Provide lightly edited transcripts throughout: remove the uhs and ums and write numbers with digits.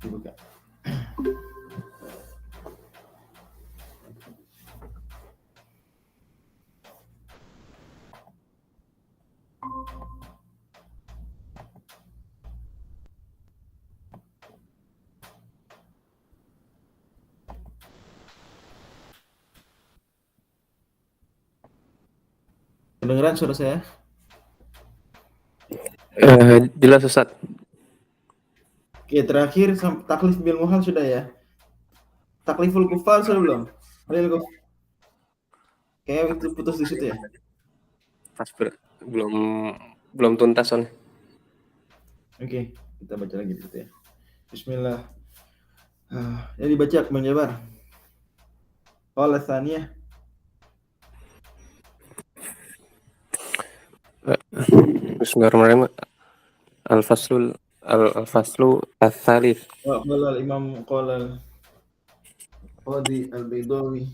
Dibuka. Kedengeran suara saya? Jelas Ustaz. Oke, terakhir taklif bil muhal sudah ya. Takliful kufar sudah belum? Kayak itu putus di situ ya. Belum tuntas soalnya. Oke, kita baca lagi di situ ya. Bismillah. Ya dibaca Bang Jabar. Qala tsaniyah. Bismillahirrahmanirrahim. Al-faslu ats-tsalits. Wa qala al-imam qala al-qadi al-Baydawi.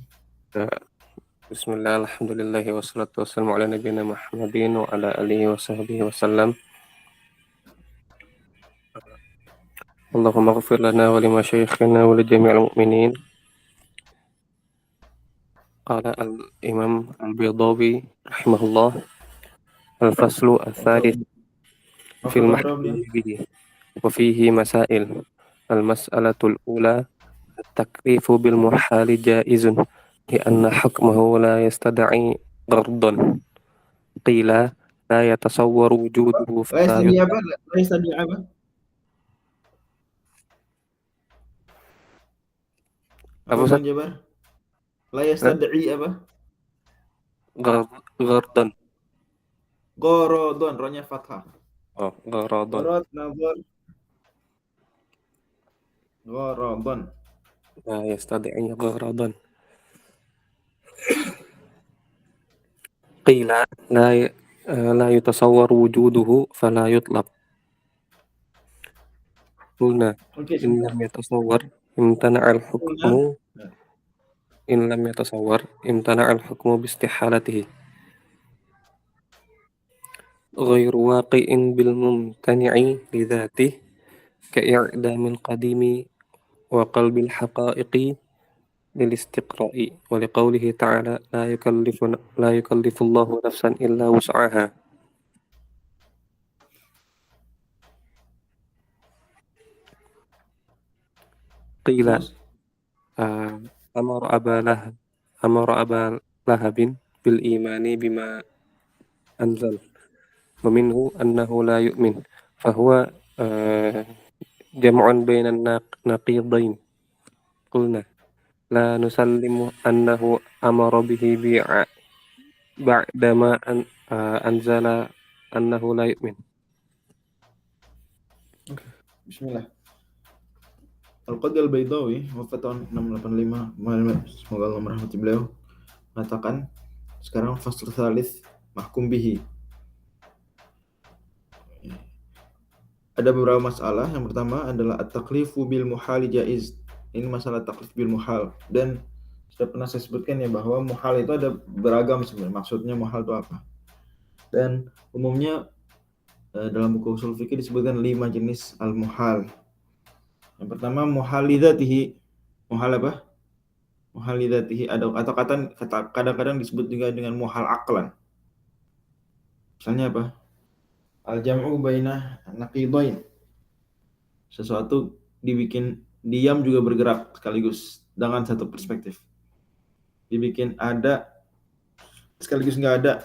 Bismillah, alhamdulillahi wassalatu wassalamu ala nabiyina Muhammadin wa ala alihi wa sahbihi wasallam. Allahumma ighfir lana wa li masyayikhina wa li jami'il mu'minin. Qala al-imam al-Baydawi rahimahullah. Al-faslu ats-tsalits fil mahkumi bihi wa fihi masail. Al-mas'alatul ula التكليف بالمحال جائز لأن حكمه لا يستدعي غرضا قيل لا يتصور وجوده La فلا yastadi يطلق apa? La yastadi apa? Apa Ustaz? Bang Jabar? La yastadi apa? غرضا Gorodon, rohnya fathah. غرضا Gorod, nazar, gorodon. لا يستدعي غرضا قيل لا يتصور وجوده فلا يطلق قلنا Oke, إن sebentar. لم يتصور امتنع الحكم Nah, إن لم يتصور امتنع الحكم باستحالته غير واقع بالممتنع لذاته كإعدام القديم وقلب الحقائق للاستقراء ولقوله تعالى لا يكلف الله نفسا إلا وسعها قيل terus أمر أبا لهب بالإيمان بما أنزل ومنه أنه لا يؤمن فهو جمع بين النقيضين قلنا لا نسلم أنه أمر به بعدما أنزل أنه لا يؤمن. Bismillah. Al-Qadi al-Baydawi wafat tahun 685. Semoga Allah merahmati beliau. Mengatakan sekarang fasl tsalits mahkum bihi. Ada beberapa masalah. Yang pertama adalah at-taklifu bil muhal jaiz. Ini masalah taklif bil muhal, dan sudah pernah saya sebutkan ya bahwa muhal itu ada beragam sebenarnya. Maksudnya muhal itu apa? Dan umumnya dalam buku usul fikih disebutkan 5 jenis al-muhal. Yang pertama muhal lidzatihi. Muhal apa? Muhal lidzatihi atau kadang-kadang disebut juga dengan muhal aqlan. Misalnya apa? Al-jam'u baina naqidain. Sesuatu dibikin diam juga bergerak sekaligus dengan satu perspektif. Dibikin ada sekaligus nggak ada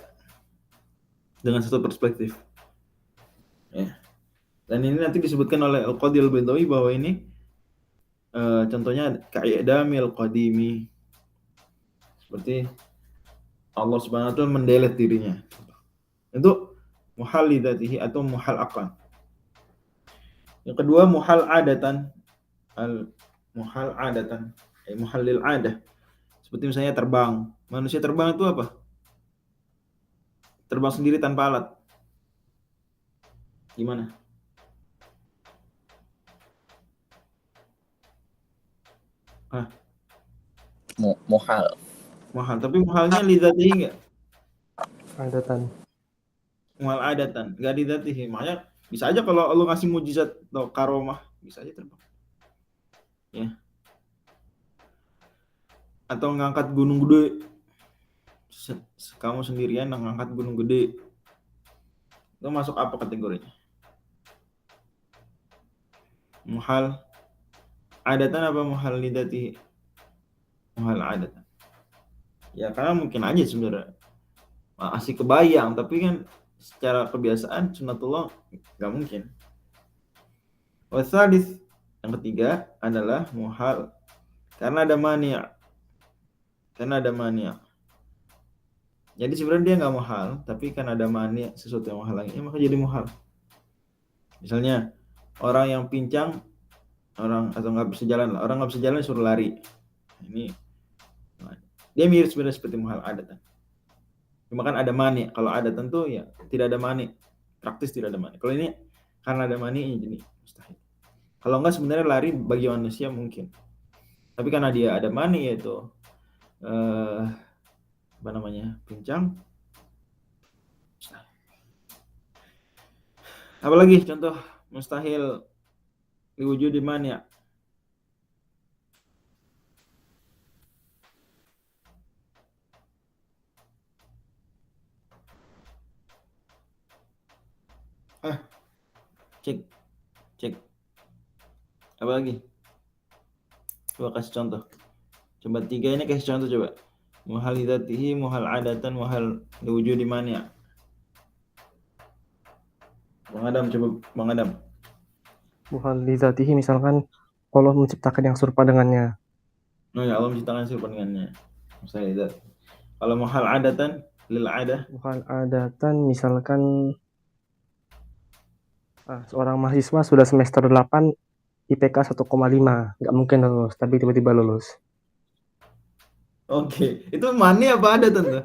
dengan satu perspektif. Ya. Dan ini nanti disebutkan oleh Al-Qadi al-Baydawi bahwa ini contohnya ka'idamil qadimi, seperti Allah Subhanahu wa taala mendelete dirinya. Itu muhal lidzatihi atau muhal aqlan. Yang kedua muhal adatan. Muhal adatan, muhal lil adah. Seperti misalnya terbang. Manusia terbang itu apa? Terbang sendiri tanpa alat. Gimana? Muhal. Mahal, tapi mahalnya lidzatihi enggak? Adatan. Muhal adatan, enggak lidzatihi. Makanya bisa aja kalau Allah ngasih mujizat atau karomah, bisa aja terbang. ya. Atau ngangkat gunung gede, kamu sendirian ngangkat gunung gede, itu masuk apa kategorinya? Muhal adatan apa muhal lidati? Muhal adatan. Ya karena mungkin aja sebenarnya masih kebayang, tapi kan secara kebiasaan sunnatullah nggak mungkin. Wasadis, yang ketiga adalah muhal karena ada mani'. Karena ada mani'. Jadi sebenarnya dia nggak muhal, tapi kan ada mani', sesuatu yang menghalanginya, maka jadi muhal. Misalnya orang yang pincang, orang atau nggak bisa jalan, orang nggak bisa jalan suruh lari. Ini dia mirip sebenarnya seperti muhal adatan. Cuma kan ada mani'. Kalau ada tentu ya tidak ada mani'. Praktis tidak ada mani'. Kalau ini karena ada mani' jadi mustahil. Kalau enggak sebenarnya lari bagi manusia mungkin. Tapi karena dia ada mani' yaitu apa namanya? Pincang. Apalagi contoh mustahil diwujudi mani'. Cek. Apa lagi? Coba kasih contoh. Coba 3 ini kasih contoh coba. Muhal lidzatihi, muhal adatan, muhal diwujudi mani'. Bang Adam, coba Bang Adam. Muhal lidzatihi misalkan Allah menciptakan yang serupa dengannya. Oh ya, Allah menciptakan serupa dengannya. Mustahil lidzat. Kalau muhal adatan, lil adah. Muhal adatan misalkan seorang mahasiswa sudah semester 8 IPK 1,5, nggak mungkin lulus, tapi tiba-tiba lulus. Oke, itu mani apa adatan tuh?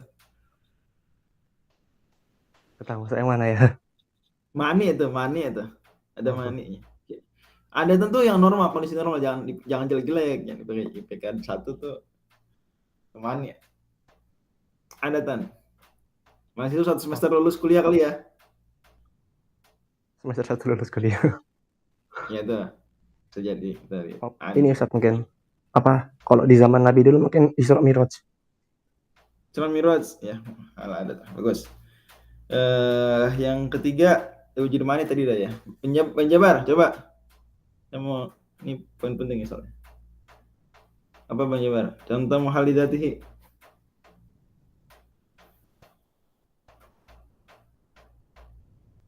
Ketahu saya yang mana ya? Mani itu. Ada mani-nya. Ada tentu yang normal, kondisi normal, jangan jelek-jelek, jangan dipakai IPK 1 tuh mani. Adatan. Masih itu 1 semester lulus kuliah kali ya? Semester 1 lulus kuliah. Ya itu. Terjadi dari. Ini Ustaz mungkin. Kalau di zaman Nabi dulu mungkin Isra Mi'raj. Isra Mi'raj ya, ada bagus. Yang ketiga wujud mani tadi dah ya. Penjabar, coba. Saya mau ini poin penting ya soalnya. Apa penjabar? Contoh muhal lidzatihi.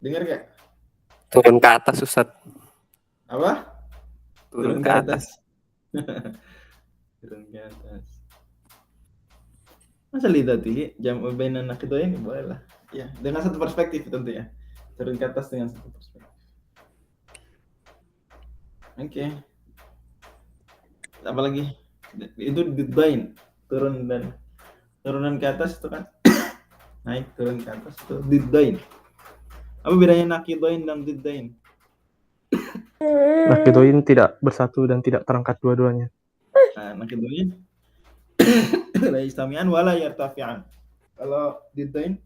Dengar gak? Turun ke atas, Ustaz. Apa? Turun ke atas. Turun ke atas. Masa lidzatihi jam'u bainan naqidain boleh lah. Ya, dengan satu perspektif tentu ya. Turun ke atas dengan satu perspektif. Oke. Apa lagi? Itu diddain, turunan ke atas itu kan naik turun ke atas itu diddain. Apa bedanya naqidain dan diddain? Naqidain tidak bersatu dan tidak terangkat dua-duanya. Nah, naqidain la yastami'an wala yartafi'an. Kalau diddain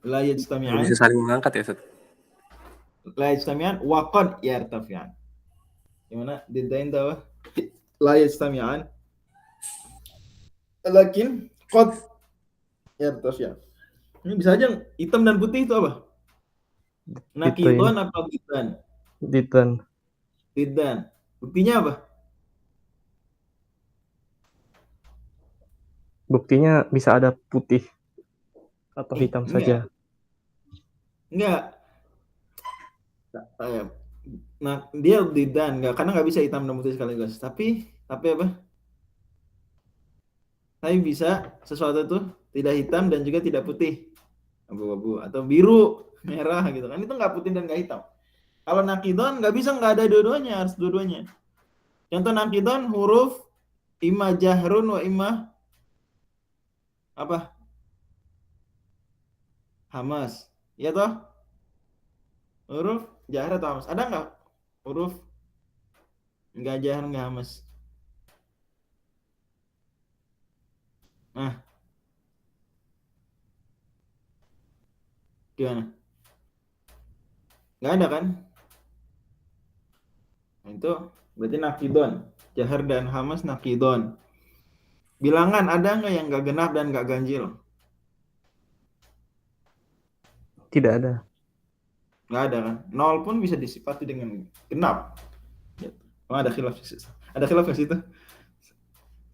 la yastami'an. Bisa saling mengangkat ya, Ustaz. La yastami'an wa qad yartafi'an. Gimana? Diddain tahu? La yastami'an lakin qad yartafi'an. Ini bisa aja hitam dan putih itu apa? Nakidon apa diddan? Diddan. Buktinya apa? Buktinya bisa ada putih atau hitam saja. Enggak. Nah, dia diddan enggak, karena nggak bisa hitam dan putih sekaligus. Tapi apa? Tapi bisa sesuatu itu tidak hitam dan juga tidak putih, abu-abu atau biru, merah gitu kan, itu nggak putih dan nggak hitam. Kalau nakidon nggak bisa, nggak ada dua-duanya, harus dua-duanya. Contoh nakidon huruf imma jahrun wa imma apa? Hamas. Ya toh? Huruf jahr atau hamas? Ada nggak huruf nggak jahr nggak hamas? Nah, gimana? Nggak ada kan? Nah, itu berarti nakidon. Jahar dan hamas nakidon. Bilangan ada nggak yang nggak genap dan nggak ganjil? Tidak ada. Nggak ada kan? 0 pun bisa disifati dengan genap. Gitu. Oh, ada khilaf nggak sih itu?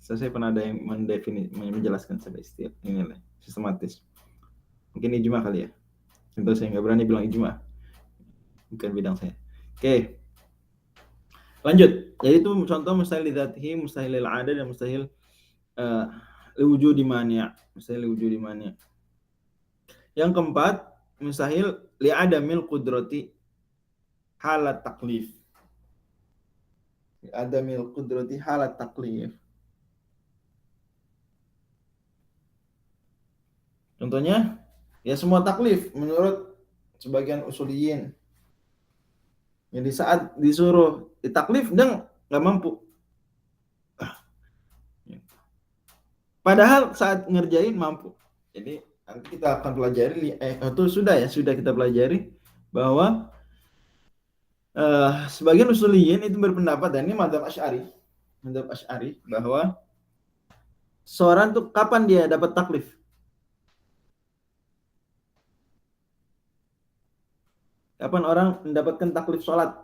Saya pernah ada yang menjelaskan secara istilah ini lah, sistematis. Mungkin ijma kali ya. Tentu saya nggak berani bilang ijma, bukan bidang saya. Oke, lanjut. Jadi itu contoh mustahil lidzatihi, mustahil lil ada, dan mustahil liwujudi mani'. Mustahil liwujudi mani'. Yang keempat, mustahil li'adamil qudrati halat taklif. Li'adamil qudrati halat taklif. Contohnya, ya semua taklif menurut sebagian usuliyin. Jadi saat disuruh ditaklif, dia nggak mampu. Padahal saat ngerjain mampu. Jadi nanti kita akan pelajari, sudah kita pelajari bahwa sebagian usuliyin itu berpendapat, dan ini madzhab Asy'ari, bahwa seorang tuh kapan dia dapat taklif? Kapan orang mendapatkan taklif sholat?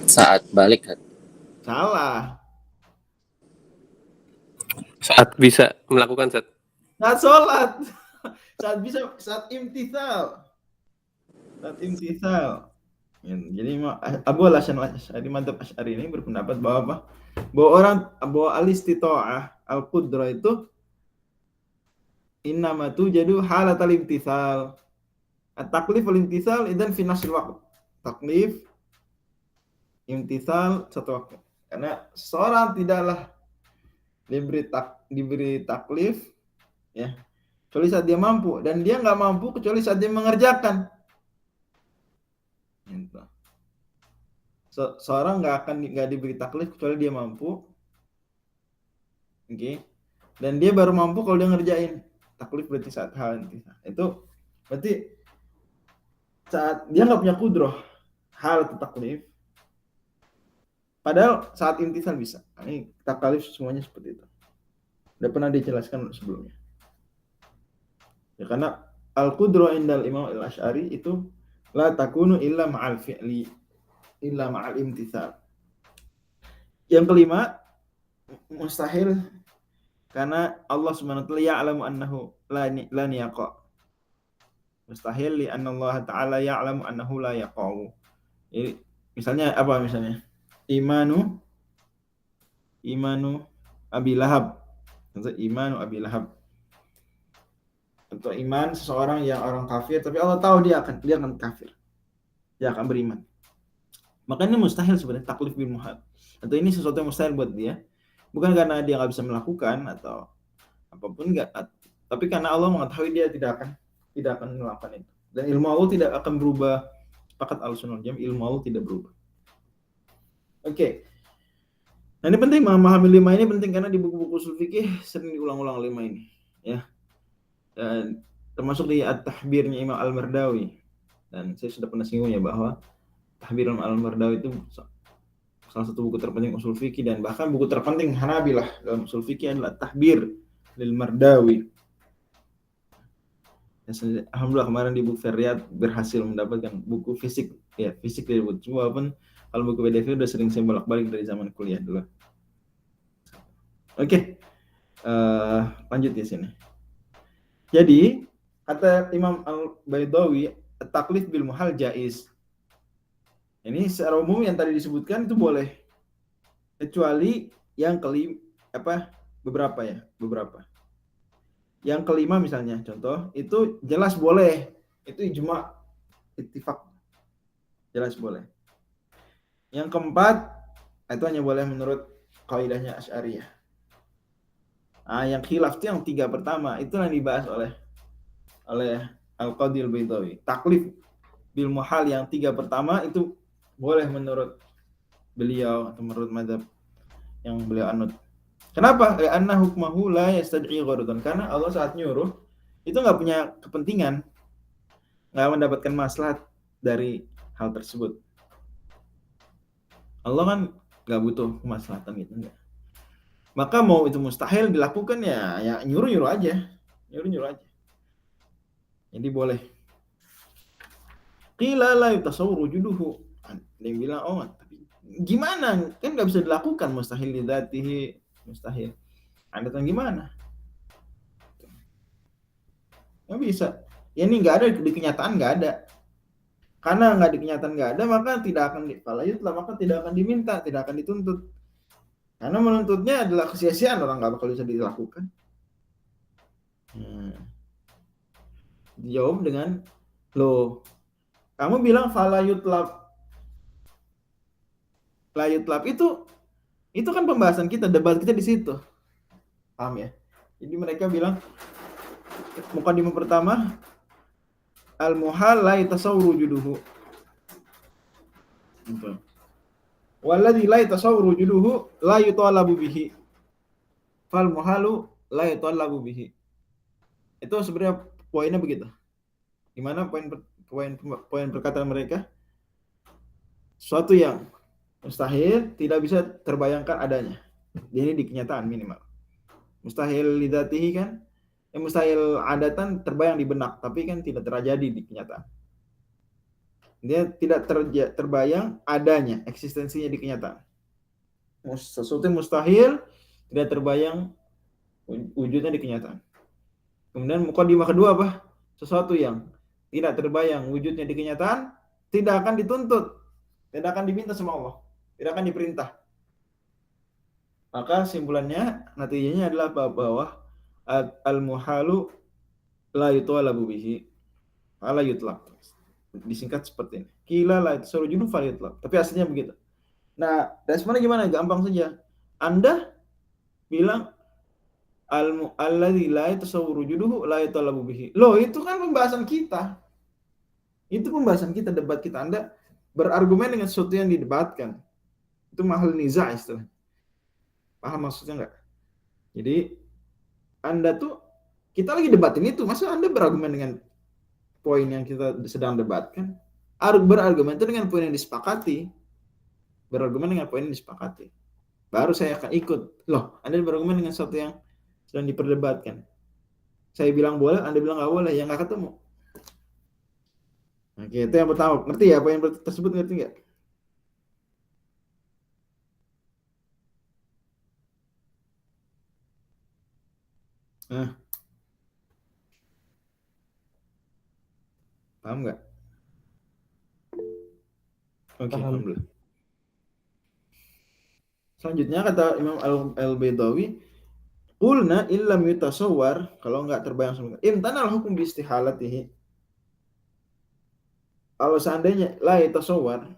Saat balik kan? Salah. Saat bisa melakukan Ustaz. Saat sholat. Saat imtithal. Jadi Abu al-Hasan al-Asy'ari, madzhab Asy'ari ini berpendapat bahwa apa? Bahwa al-istitha'ah, al-qudrah itu innamatu jadu halatal imtithal. At-taklif wal imtithal idzan fi nafsil waqt. Taklif, imtithal satu waktu. Karena seorang tidaklah diberi taklif ya kecuali saat dia mampu, dan dia nggak mampu kecuali saat dia mengerjakan. Seorang nggak diberi taklif kecuali dia mampu. Oke. Dan dia baru mampu kalau dia ngerjain. Taklif berarti saat hal itu berarti saat dia nggak punya kudroh hal itu taklif. Padahal saat imtithal bisa. Ini taklif semuanya seperti itu. Udah pernah dijelaskan sebelumnya. Ya, karena al-qudroh indal Imam al-Asy'ari itu la takunu illa ma'al fi'li illa ma'al imtithal. Yang kelima, mustahil karena Allah Subhanahu wa taala ya'lamu annahu la yaqa. Mustahil li anna Allah taala ya'lamu annahu la yaqa'u. Jadi misalnya apa misalnya? Imanu Abi Lahab. Imanu Abi Lahab. Atau iman seseorang yang orang kafir, tapi Allah tahu dia akan kafir. Dia akan beriman. Makanya mustahil sebenarnya taklif bil muhal. Atau ini sesuatu yang mustahil buat dia. Bukan karena dia nggak bisa melakukan atau apapun, enggak, tapi karena Allah mengetahui dia tidak akan melakukan itu. Dan ilmu Allah tidak akan berubah. Sepakat al-sunnah jam, ilmu Allah tidak berubah. Oke. Nah, ini penting, memahami 5 ini penting karena di buku-buku ushul fikih sering diulang-ulang 5 ini, ya. Dan termasuk di At-Tahbirnya Imam Al-Mardawi. Dan saya sudah pernah singgung ya bahwa Tahbir Al-Mardawi itu salah satu buku terpenting ushul fikih, dan bahkan buku terpenting Hanabilah dalam ushul fikih adalah Tahbir lil Mardawi. Alhamdulillah kemarin di buku Feryat berhasil mendapatkan buku fisik dari buku, walaupun kalau buku PDF udah sering saya bolak-balik dari zaman kuliah dulu. Oke. Lanjut di sini. Jadi kata Imam Al-Baydawi, taklif bil muhal jaiz. Ini secara umum yang tadi disebutkan itu boleh, kecuali yang beberapa. Yang kelima misalnya contoh itu jelas boleh, itu ijma ittifaq, jelas boleh. Yang keempat itu hanya boleh menurut kaidahnya Asy'ariyah. Yang khilaf itu yang 3 pertama, itu yang dibahas oleh Al-Qadhi Al-Baydawi. Taklif bil muhal yang 3 pertama itu boleh menurut beliau atau menurut mazhab yang beliau anut. Kenapa? Karena hukmahu la yastad'i gharadan. Karena Allah saat nyuruh itu nggak punya kepentingan. nggak mendapatkan maslahat dari hal tersebut. Allah kan nggak butuh kemaslahatan gitu, enggak. Maka mau itu mustahil dilakukan ya nyuruh aja. Jadi boleh. Qila la yutasawwaru wujuduhu. Ada yang bilang, oh tapi gimana? Kan nggak bisa dilakukan mustahil lidzatihi, mustahil. Anda tahu gimana? Nggak bisa. Ya ini nggak ada di kenyataan, nggak ada. Karena nggak di kenyataan nggak ada, maka tidak akan maka tidak akan diminta, tidak akan dituntut. Karena menuntutnya adalah kesia-siaan, orang nggak bakal bisa dilakukan. Dijawab dengan, loh, kamu bilang fala yutlab. La yutlab itu kan pembahasan kita, debat kita di situ. Paham ya? Jadi mereka bilang, mukadimah pertama, al-muhal la yatasawwaru wujuduhu. Walladzi la yatasawwaru wujuduhu la yutalabu bihi. Fal muhalu la yutalabu bihi. Itu sebenarnya poinnya begitu. Gimana poin perkataan mereka? Suatu yang mustahil tidak bisa terbayangkan adanya. Ini di kenyataan minimal. Mustahil lidzatihi kan, mustahil adatan terbayang di benak, tapi kan tidak terjadi di kenyataan. Dia tidak terbayang adanya, eksistensinya di kenyataan. Sesuatu yang mustahil tidak terbayang wujudnya di kenyataan. Kemudian mukadimah kedua apa? Sesuatu yang tidak terbayang wujudnya di kenyataan tidak akan dituntut, tidak akan diminta sama Allah, tidak akan diperintah. Maka simpulannya, natijanya adalah bahwa al-muhalu la yutalabu bihi ala yutlab. Disingkat seperti ini. Qila la yatasawwaru fal yutlab. Tapi aslinya begitu. Nah, responnya gimana? Gampang saja. Anda bilang alladzi la yatasawwaru wujuduhu la yutalabu bihi. Loh, itu kan pembahasan kita. Itu pembahasan kita, debat kita. Anda berargumen dengan sesuatu yang didebatkan. Itu mahal niza' istilahnya. Paham maksudnya enggak? Jadi Anda tuh, kita lagi debatin itu, masa Anda berargumen dengan poin yang kita sedang debatkan? Berargumen itu dengan poin yang disepakati. Berargumen dengan poin yang disepakati. Baru saya akan ikut. Loh, Anda berargumen dengan sesuatu yang sedang diperdebatkan. Saya bilang boleh, Anda bilang nggak boleh, yang nggak ketemu. Oke, itu yang pertama. Ngerti ya poin tersebut, ngerti nggak? Nah, paham nggak? Oke, alhamdulillah. Selanjutnya kata Imam Al-Baydawi, qulna illam yutasawwar, kalau nggak terbayang sama imtanal hukum bi istihalatihi. Kalau seandainya la yatasawwar,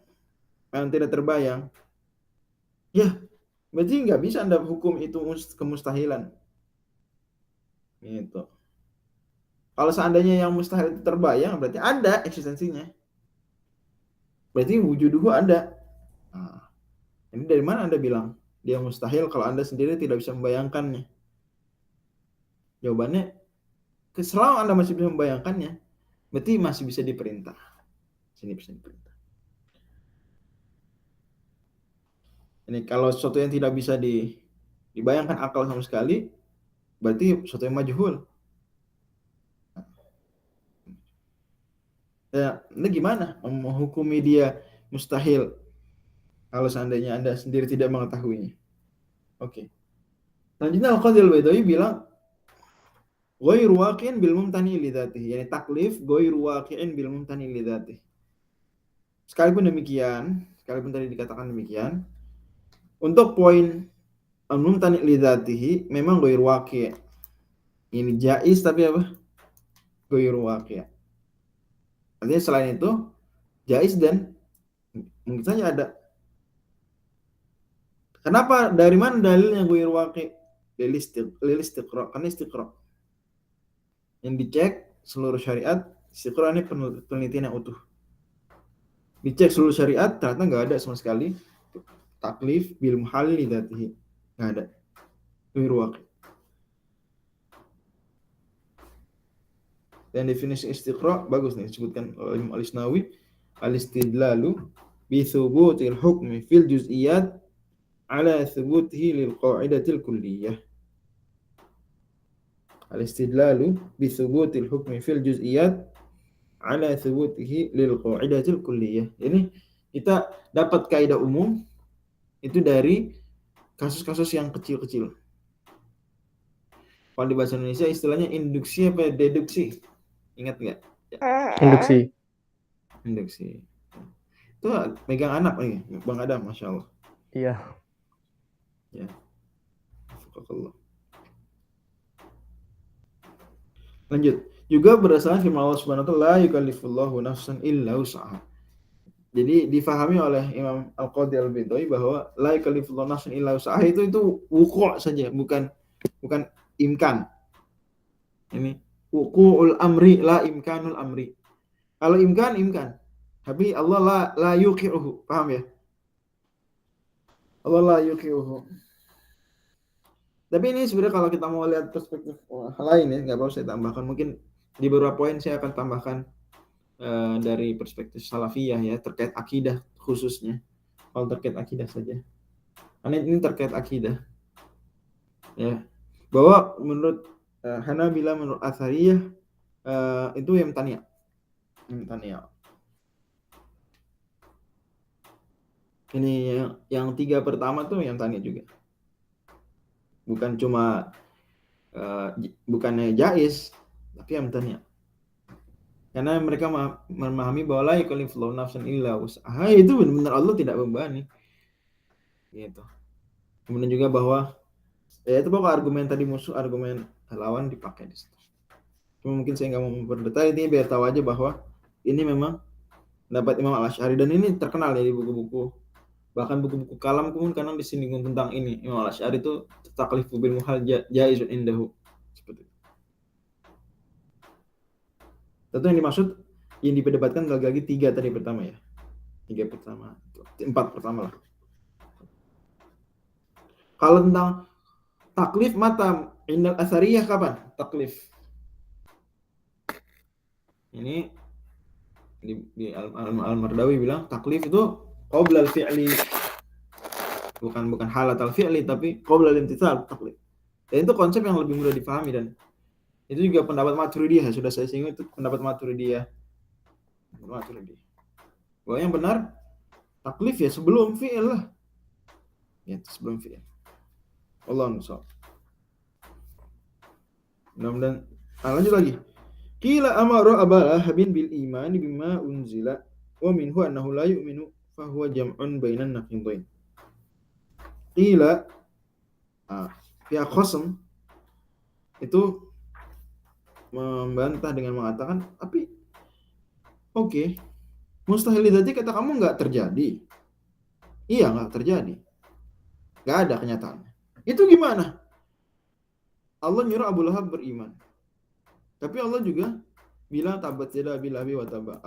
yang tidak terbayang, ya berarti nggak bisa Anda hukum itu kemustahilan. Gitu. Kalau seandainya yang mustahil itu terbayang, berarti ada eksistensinya. Berarti wujuduhu ada. Nah, ini dari mana Anda bilang dia mustahil kalau Anda sendiri tidak bisa membayangkannya? Jawabannya, selama Anda masih bisa membayangkannya, berarti masih bisa diperintah. Sini bisa diperintah. Ini kalau sesuatu yang tidak bisa dibayangkan akal sama sekali, berarti sesuatu yang majhul. Ya, Anda gimana menghukumi dia mustahil kalau seandainya Anda sendiri tidak mengetahuinya? Oke. Selanjutnya Al-Qadhi Al-Baydawi bilang, ghairu waqi'in bil mumtani li dzatihi, yani taklif ghairu waqi'in bil mumtani li dzatihi. Sekalipun tadi dikatakan demikian, untuk poin al-mumtani li dzatihi memang ghairu waqi'. Ini jaiz tapi apa? Ghairu waqi'. Artinya selain itu jaiz dan mungkin saja ada. Kenapa? Dari mana dalilnya ghairu waqi'? Lil istiqra', kan istiqra'. Yang dicek seluruh syariat, istiqra' ini penelitian yang utuh. Dicek seluruh syariat, ternyata nggak ada sama sekali taklif bil muhal li dzatihi. Nggak ada. Ghairu waqi'. Dan definisi istiqra bagus nih disebutkan oleh Imam Al-Isnawi, al-istidlalu bi thubutil hukmi fil juz'iyat ala thubutihi lil qa'idatil kulliyah. Al-istidlalu bi thubutil hukmi fil juz'iyat ala thubutihi lil qa'idatil kulliyah. Ini kita dapat kaidah umum itu dari kasus-kasus yang kecil-kecil. Kalau di bahasa Indonesia istilahnya induksi apa deduksi? Ingat nggak? Induksi. Induksi. Itu megang anak nih, Bang Adam, Masya Allah. Iya. Ya. Alhamdulillah. Lanjut. Juga berdasarkan firman Allah Subhanahu wa taala, la yukallifullahu nafsan illa wus'aha. Jadi difahami oleh Imam Al-Qadhi Al-Bidai bahwa la yukallifullahu nafsan illa wus'aha itu wuku' saja, bukan imkan. Ini wuqu'ul amri la imkanul amri. Kalau imkan. Tapi Allah la yuqi'uhu. Paham ya? Allah la yuqi'uhu. Tapi ini sebenarnya kalau kita mau lihat perspektif hal lain ya, nggak apa-apa saya tambahkan. Mungkin di beberapa poin saya akan tambahkan dari perspektif salafiyah ya, terkait akidah khususnya. Kalau terkait akidah saja. Karena ini terkait akidah. Ya. Bahwa menurut Hanabila, menurut Athariyah itu yang tanya. Ini yang 3 pertama tuh yang tanya juga. Bukan cuma bukannya jaiz, tapi yang tanya. Karena mereka memahami bahwa la yukallifullahu nafsan illa wus'aha, itu benar-benar Allah tidak membebani. Gitu. Kemudian juga bahwa ya itu pokok argumen tadi musuh, argumen lawan dipakai di situ. Cuma mungkin saya nggak mau memperdetail, ini biar tahu aja bahwa ini memang pendapat Imam Al-Asy'ari, dan ini terkenal ya di buku-buku, bahkan buku-buku kalam pun karena disinggung tentang ini. Imam Al-Asy'ari itu taklifu bil muhal jaizun indahu. Seperti itu. Tentu yang dimaksud yang diperdebatkan lagi 3 tadi pertama ya. 3 pertama, 4 pertama lah. Kalau tentang taklif mata indal asariyah kapan? Taklif. Ini di Al-Mardawi bilang taklif itu qabla al-fi'li. Bukan halat al-fi'li, tapi qabla al-imtithal taklif. Dan itu konsep yang lebih mudah dipahami, dan itu juga pendapat Maturidiyah, sudah saya singgung itu pendapat Maturidiyah. Bahwa yang benar taklif ya sebelum fi'il lah. Ya, sebelum fi'il. Allahu a'lam. Mudah-mudahan lanjut lagi. Qila amara Aba Lahabin bil iman bima unzila wa minhu annahu la yu'minu fa huwa jam'un bainan naqidain. Qila pihak khasm itu membantah dengan mengatakan, tapi oke, mustahil dzati kata kamu nggak terjadi. Iya, nggak terjadi. Nggak ada kenyataannya. Itu gimana? Allah nyuruh Abu Lahab beriman. Tapi Allah juga bilang tabat yada Abi Lahab wa tabba.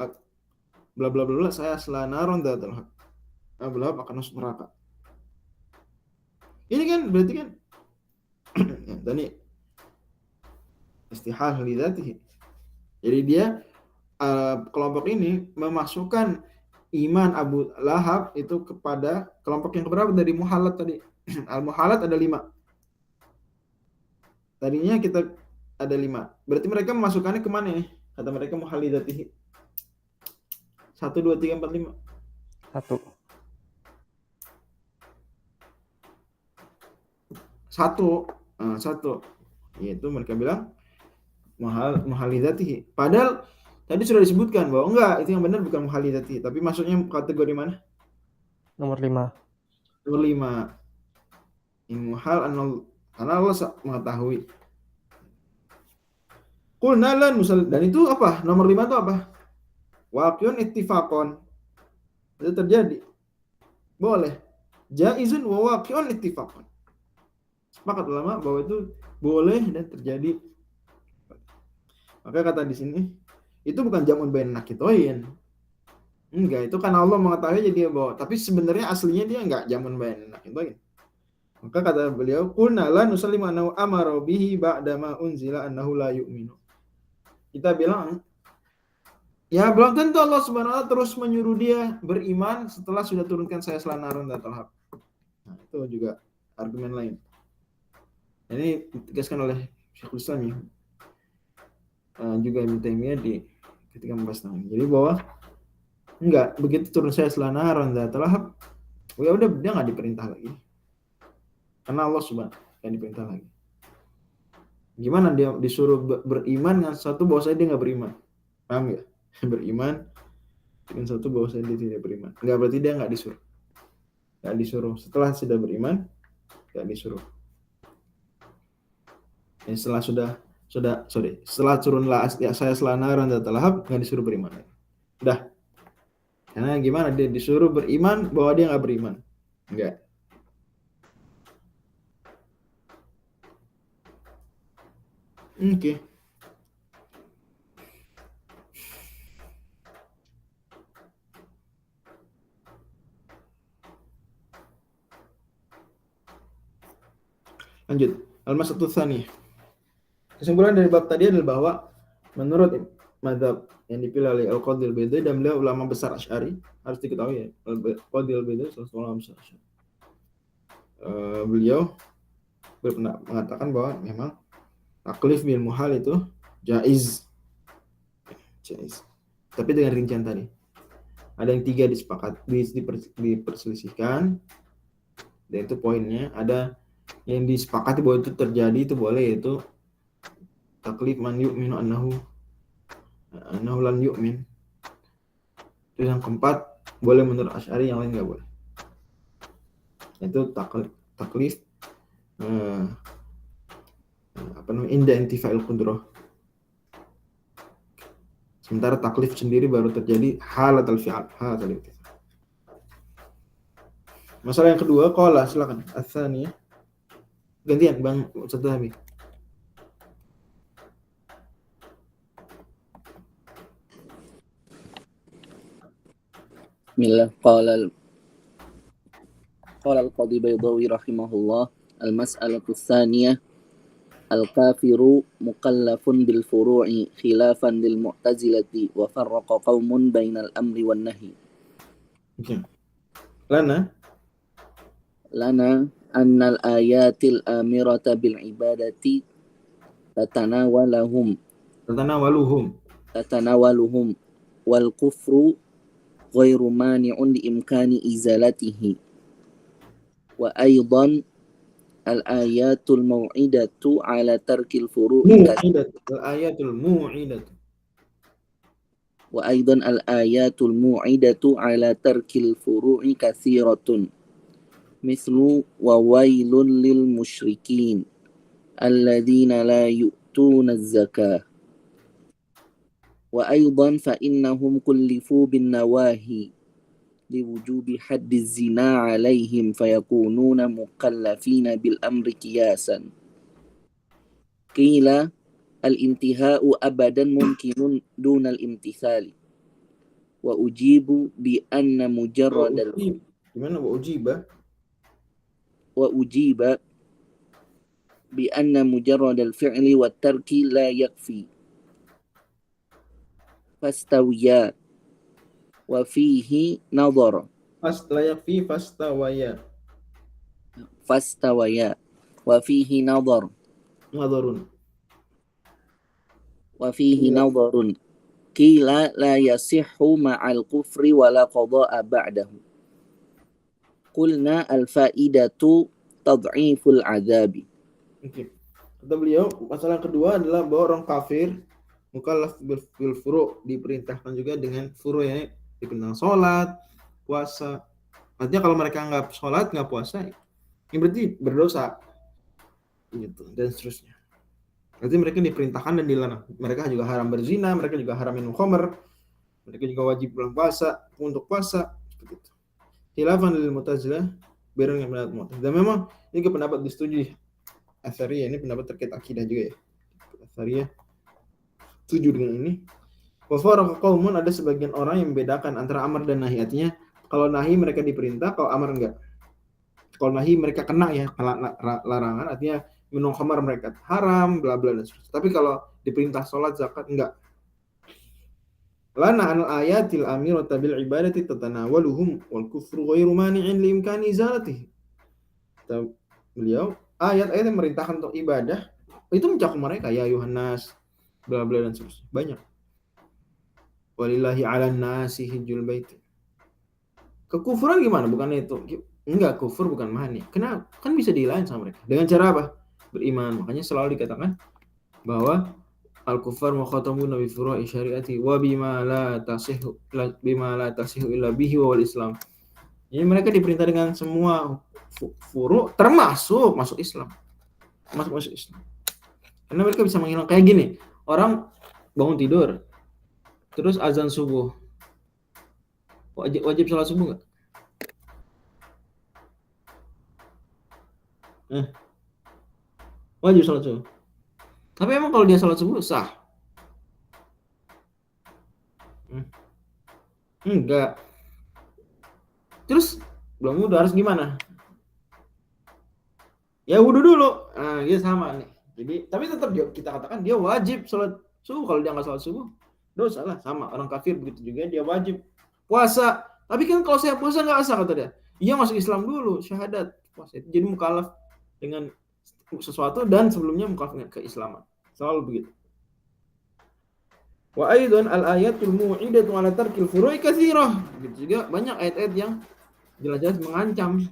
Bla bla bla, saya selanaron dzatul haq. Abu Lahab akan masuk neraka. Ini kan berarti kan tadi istihal li dzatihi. Jadi dia kelompok ini memasukkan iman Abu Lahab itu kepada kelompok yang keberapa dari muhalat tadi. Al-muhalat ada 5. Tadinya kita ada 5. Berarti mereka memasukkannya kemana nih? Kata mereka muhalidatihi. 1, 2, 3, 4, 5. 1. Yaitu mereka bilang muhalidatihi. Padahal tadi sudah disebutkan bahwa enggak, itu yang benar bukan muhalidatihi, tapi maksudnya kategori mana? Nomor 5. Nomor 5. Ini muhal karena Allah mengetahui. Qulna lan musal, dan itu apa? Nomor 5 itu apa? Waqi'un ittifaqon. Itu terjadi. Boleh. Jaizun wa waqi'un ittifaqon. Sepakat ulama bahwa itu boleh dan terjadi. Maka kata di sini itu bukan jamun bain nakitoin. Enggak, itu karena Allah mengetahui jadi bahwa, tapi sebenarnya aslinya dia enggak jamun bain nakitoin. Maka kata beliau, qulna la nusallimu annahu amara bihi ba'da ma unzila annahu la yu'minu. kita bilang ya belum tentu Allah Subhanahu wa taala terus menyuruh dia beriman setelah sudah turunkan saya selanaran dan talhab. Nah, itu juga argumen lain. Ini ditegaskan oleh Syekhul Islam ya. Juga Ibnu Taimiyah di ketika membahas tentang ini. Jadi bahwa enggak begitu turun saya selanaran dan talhab, ya udah dia enggak diperintah lagi. Karena Allah Subhanahu yang diperintah lagi. Gimana dia disuruh beriman dengan satu bahwa saya dia enggak beriman? Paham enggak? Beriman dengan satu bahwa dia tidak beriman. Enggak berarti dia enggak disuruh. Enggak disuruh. Setelah sudah beriman, enggak disuruh. Ya, setelah turunlah ya, saya selanaran dan talhab, enggak disuruh beriman. Udah. Karena gimana dia disuruh beriman bahwa dia enggak beriman? Enggak. Oke. Lanjut, al-mas'alatu tsaniyah. Kesimpulan dari bab tadi adalah bahwa menurut mazhab yang dipilih oleh Al-Qadhi Al-Baydai dan beliau ulama besar Asy'ari, harus diketahui ya, Al-Qadhi Al-Baydai salah satu ulama besar Asy'ari. Beliau mengatakan bahwa memang taklif bil muhal itu jaiz. Tapi dengan rincian tadi. Ada yang 3 diperselisihkan. Dan itu poinnya, ada yang disepakati bahwa itu terjadi, itu boleh, yaitu taklif man yu'minu annahu lan yu'min. Itu yang keempat, boleh menurut Asy'ari, yang lain enggak boleh. Itu taklif inda intifa'il qudrah. Sementara taklif sendiri baru terjadi halatul fi'al, halatul intifal. Masalah yang kedua, qala, silakan. Ats-tsaniyah. Gantian Bang Ustaz Habib. Bismillah. Qala al-Qadhi Baydawi rahimahullah, al-mas'alatu tsaniyah al-kafiru mukallafun bil furu'i khilafan lil mu'tazilati wa farraqa qaumun bainal amri wan nahi. Okay. Lana annal ayatil amirata bil ibadati tatanawaluhum wal kufru ghairu mani'un li imkani izalatihi wa aidan al ayatul mau'idatu ala tarkil furu'i katsiratun mislu wa wailul lil musyrikin alladzina la yu'tuna az-zakah wa aidan fa innahum kullifu bin nawahi liwujubi haddi zina alaihim fayakununa mukallafina bil amri qiyasan. Qila al-intihau abadan mumkinun dunal imtithali wa ujibu bi anna mujarradal وأجيب بأن مجرد الفعل والترك لا يكفي فاستويا وفيه نظر وفيه نظر قيل لا يصح مع الكفر ولا قضاء بعده. Qulna al-fa'idatu tad'iful azabi. Oke. Kata beliau, masalah kedua adalah bahwa orang kafir mukallaf bil furu' diperintahkan juga dengan furu' yang dikenal salat, puasa. Artinya kalau mereka enggak salat, enggak puasa, ini berarti berdosa. Gitu dan seterusnya. Berarti mereka diperintahkan dan dilarang. Mereka juga haram berzina, mereka juga haram minum khamr. Mereka juga wajib bulan puasa untuk puasa seperti itu. Khilafan lil Mu'tazilah, bareng yang pendapat Mu'tazilah. Dan memang ini pendapat disetujui Asy'ariyah, ini pendapat terkait akidah juga ya. Asy'ariyah setuju dengan ini. Wa farqa qaumun, ada sebagian orang yang membedakan antara amar dan nahi. Artinya kalau nahi mereka diperintah, kalau amar enggak. Kalau nahi mereka kena ya larangan, artinya minum khamar mereka haram, bla bla dan seterusnya. Tapi kalau diperintah sholat, zakat, enggak. Lana al ayatil amirata bil ibadati tatanawaluhum wal kufru ghairu mani'in li imkani izalatihi. Kata beliau, ayat-ayat yang merintahkan untuk ibadah itu mencakup mereka, ya Yohanes, bla bla dan seterusnya. Banyak. Walillahi 'alan nasi hijjul bait. Kekufuran gimana? Bukan itu. Enggak, kufur bukan mani. Kenapa? Kan bisa dihilahin sama mereka. Dengan cara apa? Beriman. Makanya selalu dikatakan bahwa al-kufar mukhatamun bi furu'i syariati wa bima la tasihu illa bihi wa wal Islam. Jadi mereka diperintah dengan semua furu' termasuk masuk Islam. Masuk Islam. Karena mereka bisa menghilang kayak gini. Orang bangun tidur terus azan subuh. Wajib sholat subuh nggak? Wajib sholat subuh. Tapi emang kalau dia sholat subuh sah? Enggak. Terus belum wudhu harus gimana? Ya wudhu dulu. Nah, dia sama nih. Jadi, tapi tetap kita katakan dia wajib sholat subuh. Kalau dia nggak sholat subuh, dosa lah. Sama orang kafir begitu juga dia wajib puasa. Tapi kan kalau saya puasa nggak sah kata dia. Iya masuk Islam dulu, syahadat puasa. Jadi mukallaf dengan sesuatu dan sebelumnya mukallaf keislaman. Selalu begitu. Wa aidan al-ayatul mu'idatu 'ala tarkil furu'i katsirah. Begitu juga banyak ayat-ayat yang jelas-jelas mengancam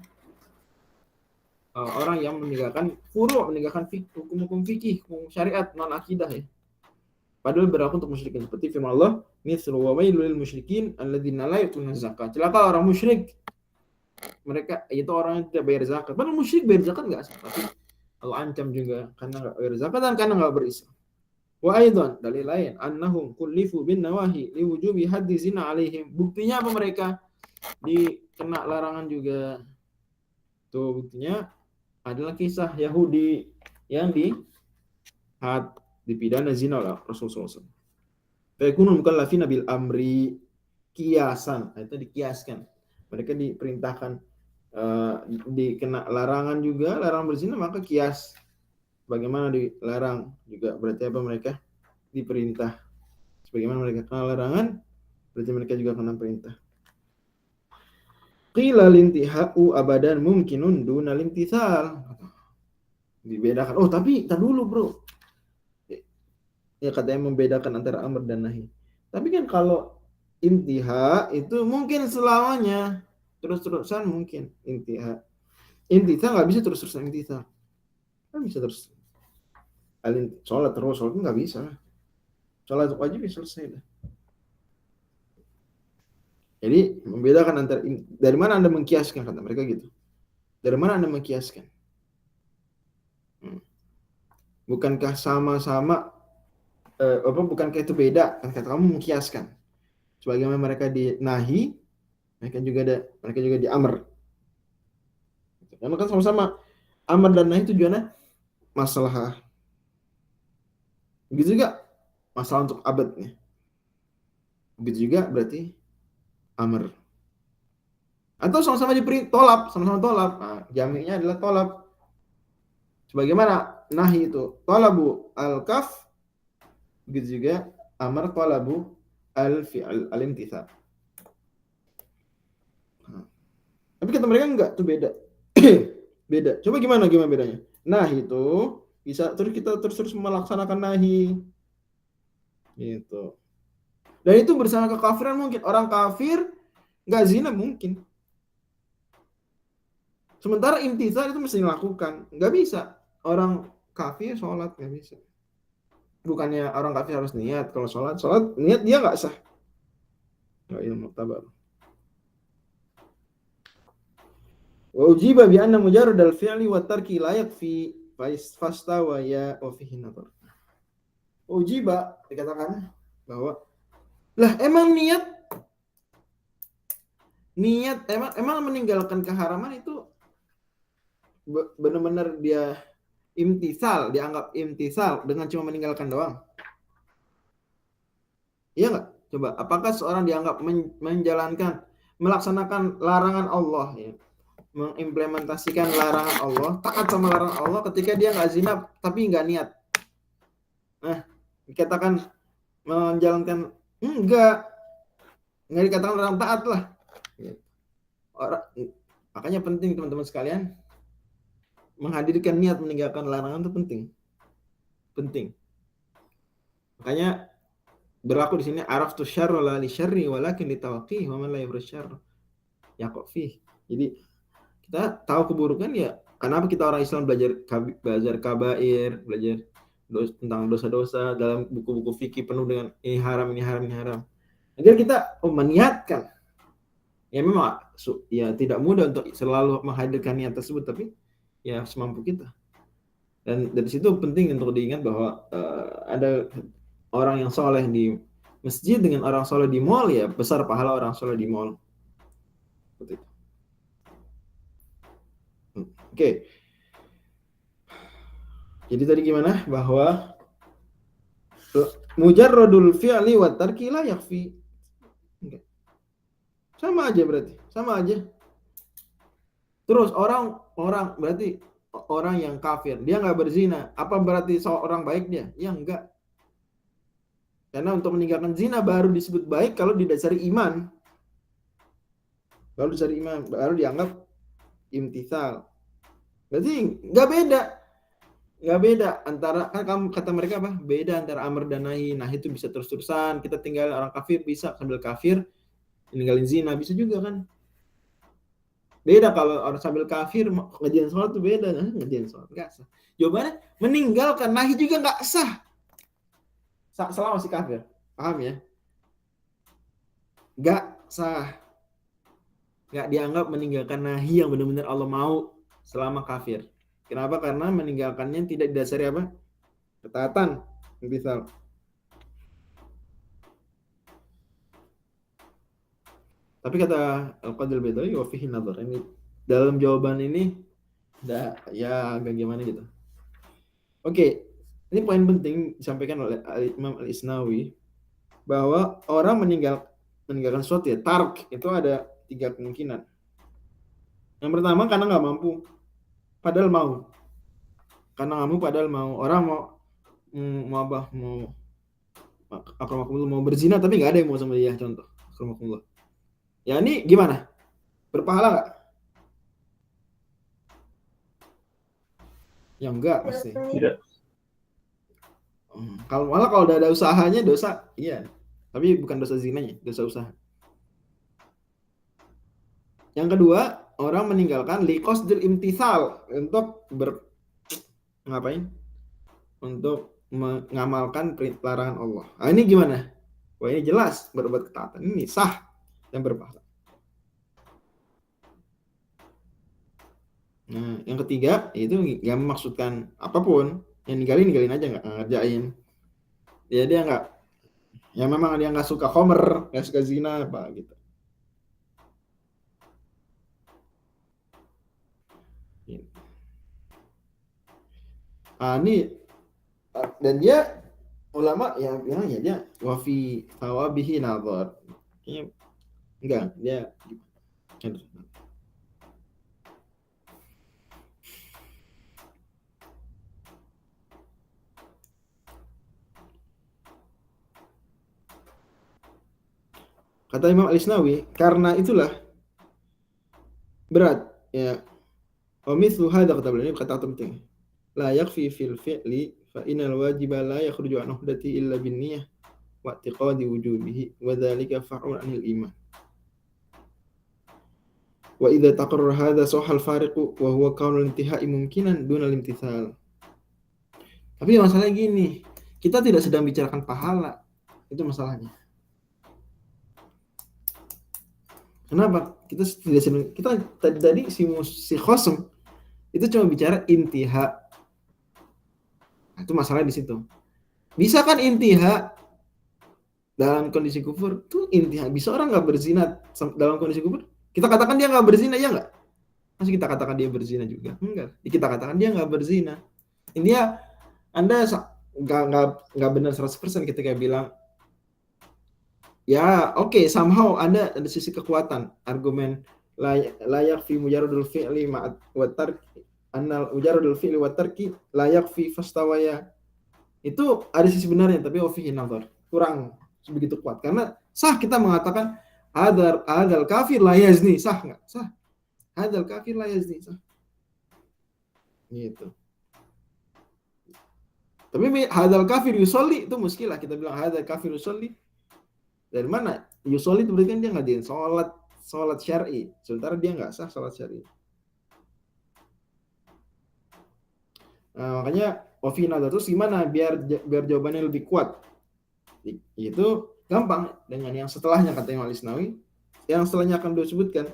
orang yang meninggalkan furu', meninggalkan hukum-hukum fikih, hukum syariat non akidah ya. Padahal berlaku untuk musyrikin seperti firman Allah, "Mithlu wa wailul lil musyrikin alladzina la yu'tuna zakat." Celaka orang musyrik. Mereka itu orang yang tidak bayar zakat. Padahal musyrik bayar zakat enggak sah, tapi Allah ancam juga karena enggak bayar zakat dan karena enggak berislam. Wa aidan dalil lain annahum kullifu bin nawahi li wujubi haddi zina alaihim. Buktinya apa mereka dikena larangan juga. Tuh buktinya adalah kisah Yahudi yang dipidana zina oleh Rasulullah SAW. Fayakunul mukallafina bil amri kiasan, itu dikiaskan. Mereka diperintahkan dikena larangan juga, larangan berzina maka kias. Bagaimana dilarang juga berarti apa mereka diperintah. Sebagaimana mereka kena larangan, berarti mereka juga kena perintah. Qila lintihau abadan mumkinun duna limtithal. Dibedakan. Oh, tapi tak dulu, Bro. Ya katanya membedakan antara amr dan nahi. Tapi kan kalau intiha itu mungkin selamanya. Terus-terusan mungkin intiha. Intiha nggak bisa terus-terusan intiha. Nggak bisa terus. Sholat terus, sholat nggak bisa. Sholat wajib selesai dah. Jadi membedakan antara dari mana Anda mengkiaskan kata mereka gitu. Dari mana Anda mengkiaskan? Bukankah sama-sama bukankah itu beda? Kan kata kamu mengkiaskan. Sebagaimana mereka di nahi, mereka juga di amr. Karena kan sama-sama amr dan nahi tujuannya masalah. Begitu juga masalah untuk abadnya. Begitu juga berarti amr. Atau sama-sama tolab, sama-sama tolab. Nah, jami'nya adalah tolab. Sebagaimana nahi itu talabu al-kaf, begitu juga amr talabu al-fi'al al-imtithal. Tapi kata mereka enggak, itu beda. Beda. Coba gimana bedanya? Nahi itu bisa kita terus melaksanakan nahi. Gitu. Dan itu bersama kekafiran mungkin. Orang kafir enggak zina mungkin. Sementara imtithal itu mesti dilakukan. Enggak bisa. Orang kafir sholat enggak bisa. Bukannya orang kafir harus niat. Kalau sholat niat dia enggak sah. Enggak ilmu tabar. Wa ujiba bi anna mujarrad al-fi'li wa tarki la yakfi fastawa ya wa fihi nadhar. Ujiba dikatakan bahwa lah emang niat emang meninggalkan keharaman itu benar-benar dia dianggap imtisal dengan cuma meninggalkan doang. Iya enggak? Coba, apakah seorang dianggap melaksanakan larangan Allah ya? mengimplementasikan larangan Allah, taat sama larangan Allah ketika dia nggak zina tapi nggak niat. Nah, dikatakan menjalankan nggak dikatakan orang taat lah. Makanya penting teman-teman sekalian, menghadirkan niat meninggalkan larangan itu penting. Makanya berlaku di sini araftu syarra la li syarri walakin li tawaqqih wa man la yafru syarr yaqaf fi. Jadi kita tahu keburukan ya, kenapa kita orang Islam belajar kabair, belajar tentang dosa-dosa dalam buku-buku fikih penuh dengan ini haram. Agar kita meniatkan. Ya memang ya tidak mudah untuk selalu menghadirkan niat tersebut, tapi ya semampu kita. Dan dari situ penting untuk diingat bahwa ada orang yang soleh di masjid dengan orang soleh di mall, ya besar pahala orang soleh di mall. Seperti itu. Oke. Jadi tadi gimana? Bahwa mujarradul fi'li wa tarki la yakfi. Sama aja berarti. Sama aja. Terus orang berarti orang yang kafir, dia nggak berzina. Apa berarti seorang baik dia? Ya enggak. Karena untuk meninggalkan zina baru disebut baik kalau didasari iman. Baru dianggap imtithal. Berarti nggak beda antara, kan kata mereka apa? Beda antara amr dan nahi. Nahi itu bisa terus-terusan, kita tinggal orang kafir bisa sambil kafir ninggalin zina, bisa juga kan? Beda kalau orang sambil kafir ngerjain sholat itu beda, ngerjain sholat nggak sah. Jawabannya meninggalkan nahi juga nggak sah selama masih kafir, paham ya? Nggak sah, nggak dianggap meninggalkan nahi yang benar-benar Allah mau selama kafir. Kenapa? Karena meninggalkannya tidak didasari apa? Ketaatan. Misal. Tapi kata Al-Qadil Baidawi wa fihi nadhar. Ini dalam jawaban ini ya agak gimana gitu. Oke, ini poin penting disampaikan oleh Imam Al-Isnawi bahwa orang meninggalkan sesuatu ya, tark itu ada 3 kemungkinan. Yang pertama karena nggak mampu. Padahal mau. Karena kamu padahal mau. Orang mau berzina tapi nggak ada yang mau sama dia, contoh. Akramakumullah. Ya ini gimana? Berpahala nggak? Ya enggak pasti. Tidak. Kalau udah ada usahanya dosa, iya. Tapi bukan dosa zinanya, dosa usaha. Yang kedua, orang meninggalkan liqasdil imtithal untuk ngapain? Untuk mengamalkan larangan Allah. Nah, ini gimana? Wah, ini jelas berbuat ketaatan. Ini sah dan berpahala. Nah, yang ketiga itu nggak memaksudkan apapun, yang ninggalin aja, nggak ngerjain. Dia nggak, ya memang dia nggak suka khomer, nggak suka zina apa gitu. Ini dan dia ulama yang bilang ya dia wafi tawabihi nadhar. Enggak, dia kata Imam Al-Isnawi, karena itulah berat ya. Wa mithlu hadza kata beliau, ini kata penting. La yakfi fil fi'li fa innal wajiba la yakhruju an uhdati illa bin niyyah wa i'tiqadi wujubihi wa dzalika far'un 'anil iman. Wa idza taqarrara hadza sahal fariqu wa huwa kaunul intihai mumkinan dunal imtithal. Tapi masalahnya gini, kita tidak sedang bicarakan pahala. Itu masalahnya. Kenapa? Kita tidak sedang, kita tadi si Khosem itu cuma bicara intiha. Itu masalah di situ. Bisa kan intiha dalam kondisi kufur? Tuh intiha. Bisa orang nggak berzina dalam kondisi kufur? Kita katakan dia nggak berzina, ya nggak? Masih kita katakan dia berzina juga? Enggak. Kita katakan dia nggak berzina. Intinya Anda nggak benar 100% ketika bilang ya oke, somehow ada sisi kekuatan argumen la yakfi mujarradul fi'li ma'at wa tarki annal mujarradul fi'li wa tarki la yakfi fastawaya. Itu ada sisi benarnya, tapi fihi nazar, kurang begitu kuat. Karena sah kita mengatakan hadzal kafir la yazni, sah enggak? Sah. Hadzal kafir la yazni, sah. Gitu. Tapi hadzal kafir yusolli itu muskilah. Kita bilang hadzal kafir yusolli. Dari mana? Yusolli itu berarti kan dia ngadain sholat syar'i. Sementara dia nggak sah sholat syar'i. Nah, makanya wafina terus gimana biar jawabannya lebih kuat? Itu gampang dengan yang setelahnya, kata Imam Al-Isnawi. Yang setelahnya akan disebutkan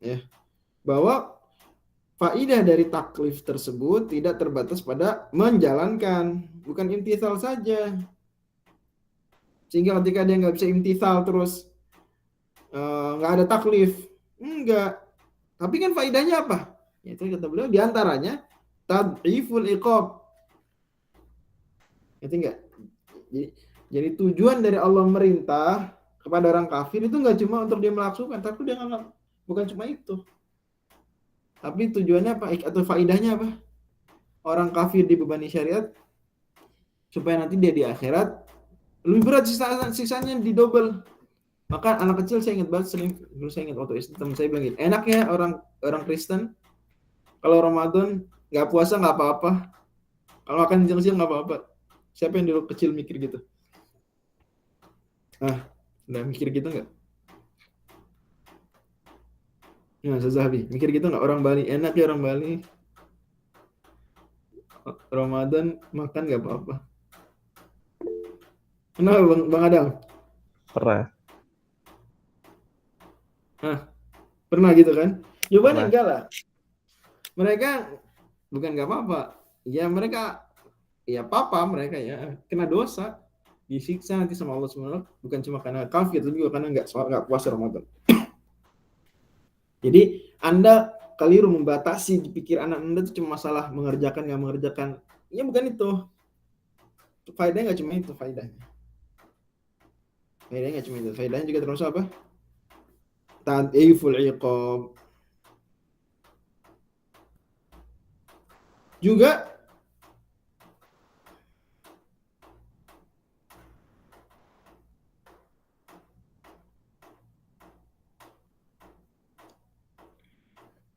ya, bahwa faidah dari taklif tersebut tidak terbatas pada menjalankan, bukan imtithal saja. Sehingga ketika dia nggak bisa imtithal terus nggak ada taklif, enggak. Tapi kan faidahnya apa? Itu kata beliau diantaranya tad'iful iqab. Itu enggak. Jadi tujuan dari Allah merintah kepada orang kafir itu nggak cuma untuk dia melaksukan, tapi dia bukan cuma itu. Tapi tujuannya apa? Atau faidahnya apa? Orang kafir dibebani syariat supaya nanti dia di akhirat lebih berat sisanya didobel. Maka anak kecil saya ingat banget, dulu saya ingat waktu SD teman saya bilang gini, enaknya orang Kristen kalau Ramadan nggak puasa nggak apa-apa, kalau makan siang nggak apa-apa. Siapa yang dulu kecil mikir gitu? Udah mikir gitu nggak? Nah, Zahabi, mikir gitu nggak? Orang Bali, enak ya orang Bali. Ramadan makan nggak apa-apa. Kenapa Bang Adam? Pernah. Pernah gitu kan? Jawabannya enggak lah. Mereka bukan nggak apa-apa. Ya mereka, ya papa mereka ya kena dosa, disiksa nanti sama Allah SWT. Bukan cuma karena kafir, tapi juga karena nggak puasa Ramadan. Jadi Anda keliru membatasi di pikir anak Anda itu cuma masalah mengerjakan nggak mengerjakan. Ya bukan itu. Faedahnya nggak cuma itu faedahnya. Faedahnya nggak cuma itu. Faedahnya juga termasuk apa? Tad'iful iqab. Juga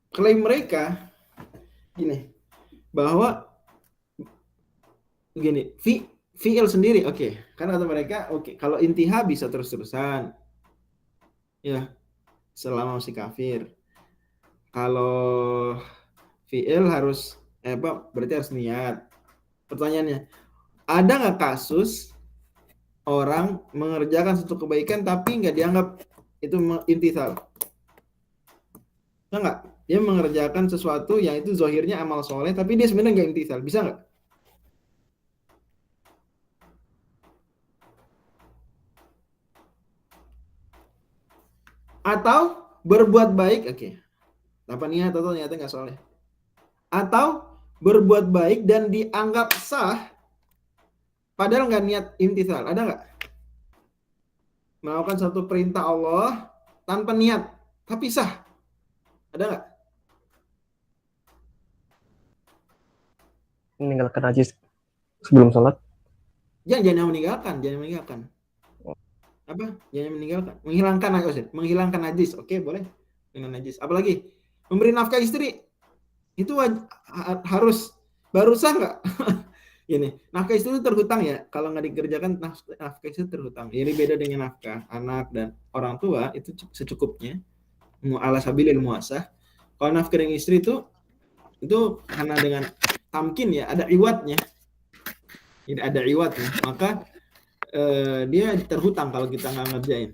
klaim mereka gini, bahwa gini, fi'il sendiri oke. Karena kata mereka oke, kalau intiha bisa terus-terusan. Ya, selama masih kafir. Kalau fi'il harus berarti harus niat. Pertanyaannya, ada nggak kasus orang mengerjakan suatu kebaikan tapi nggak dianggap itu intisal? Nggak? Dia mengerjakan sesuatu yang itu zahirnya amal soleh tapi dia sebenarnya nggak intisal. Bisa nggak? Atau berbuat baik, oke. Tanpa niat atau niatnya nggak soleh. Atau berbuat baik dan dianggap sah padahal nggak niat intisal. Ada nggak? Melakukan satu perintah Allah tanpa niat tapi sah. Ada nggak? Meninggalkan najis sebelum sholat. Jangan meninggalkan. Apa? Jangan meninggalkan. Menghilangkan najis. Oke, boleh. Menghilangkan najis. Apalagi memberi nafkah istri. Itu harus baru sah nggak? Ini nafkah istri itu terhutang ya. Kalau nggak dikerjakan nafkah istri terhutang. Ini beda dengan nafkah anak dan orang tua, itu secukupnya. Ala sabilil muasah. Kalau nafkah dengan istri itu karena dengan tamkin ya, ada iwatnya. Ini ada iwatnya, maka dia terhutang kalau kita nggak ngerjain.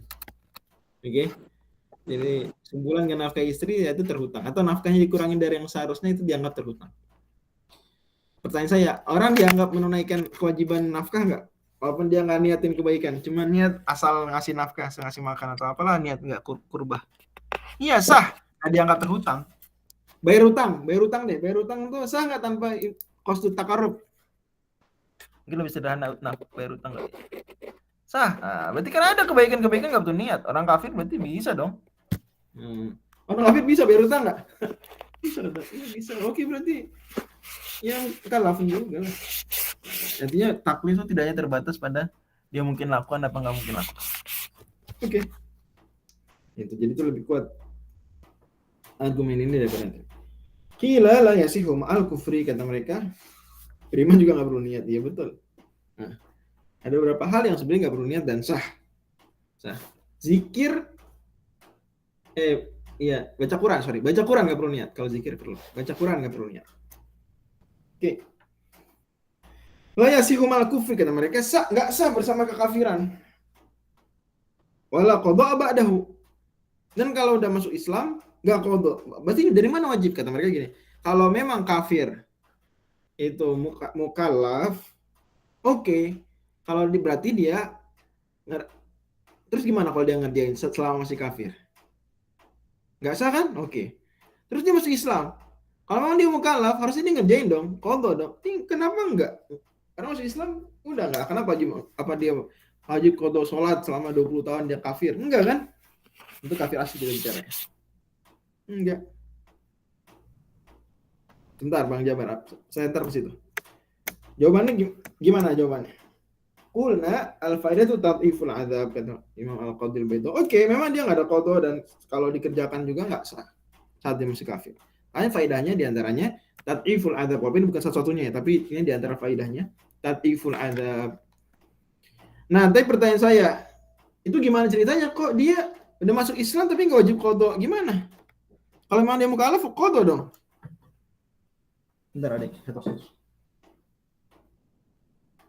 Oke. Jadi sebulan nggak nafkah istri ya itu terhutang, atau nafkahnya dikurangin dari yang seharusnya itu dianggap terhutang. Pertanyaan saya, orang dianggap menunaikan kewajiban nafkah nggak? Walaupun dia nggak niatin kebaikan, cuma niat asal ngasih nafkah, ngasih makan atau apalah, niat nggak kurbah. Iya sah, nggak dianggap terhutang. Bayar utang itu sah nggak tanpa qasdut takarrub? Mungkin lebih sederhana, bayar utang nggak? Sah. Berarti kan ada kebaikan nggak butuh niat. Orang kafir berarti bisa dong. Orang kafir bisa bayar utang nggak? Bisa, iya bisa. Oke, berarti yang kalaf juga lah. Artinya taklif itu tidak hanya terbatas pada dia mungkin lakukan apa nggak mungkin lakukan. Oke. Itu jadi itu lebih kuat argumen ini daripada itu. Qila la yasihu ma'al kufri, kata mereka. Beriman juga nggak perlu niat. Iya betul. Nah, ada beberapa hal yang sebenarnya nggak perlu niat dan sah. Zikir, baca Quran, baca Quran nggak perlu niat. Kalau zikir perlu. Baca Quran nggak perlu niat. Oke. La yasihu ma'al kufri, kata mereka, nggak sah bersama kekafiran. Wala qada ba'dahu. Dan kalau udah masuk Islam, nggak qada. Berarti dari mana wajib? Kata mereka gini. Kalau memang kafir itu mukallaf, oke. Kalau berarti dia, terus gimana kalau dia ngerjain selama masih kafir? Nggak sah kan? Oke. Terus dia masuk Islam. Kalau memang dia mukallaf, harusnya dia ngerjain dong, qada dong. Kenapa enggak? Karena masuk Islam udah nggak. Kenapa wajib? Apa dia wajib qada sholat selama 20 tahun dia kafir? Enggak kan? Itu kafir asli kita bicara. Enggak. Bentar Bang Jabar, saya ntar ke situ. Jawabannya gimana jawabannya? Qulna al-faidatu tad'iful adzab, kata Imam Al-Qadil Baito. Oke, memang dia nggak ada qada dan kalau dikerjakan juga nggak sah saat dia masih kafir. Hanya faidahnya diantaranya tad'iful adzab. Walaupun bukan satu-satunya ya, tapi ini diantara faidahnya tad'iful adzab. Nah, tapi pertanyaan saya, itu gimana ceritanya? Kok dia udah masuk Islam tapi nggak wajib qada? Gimana? Kalau memang dia mukallaf, qada dong. Bentar adik, satu.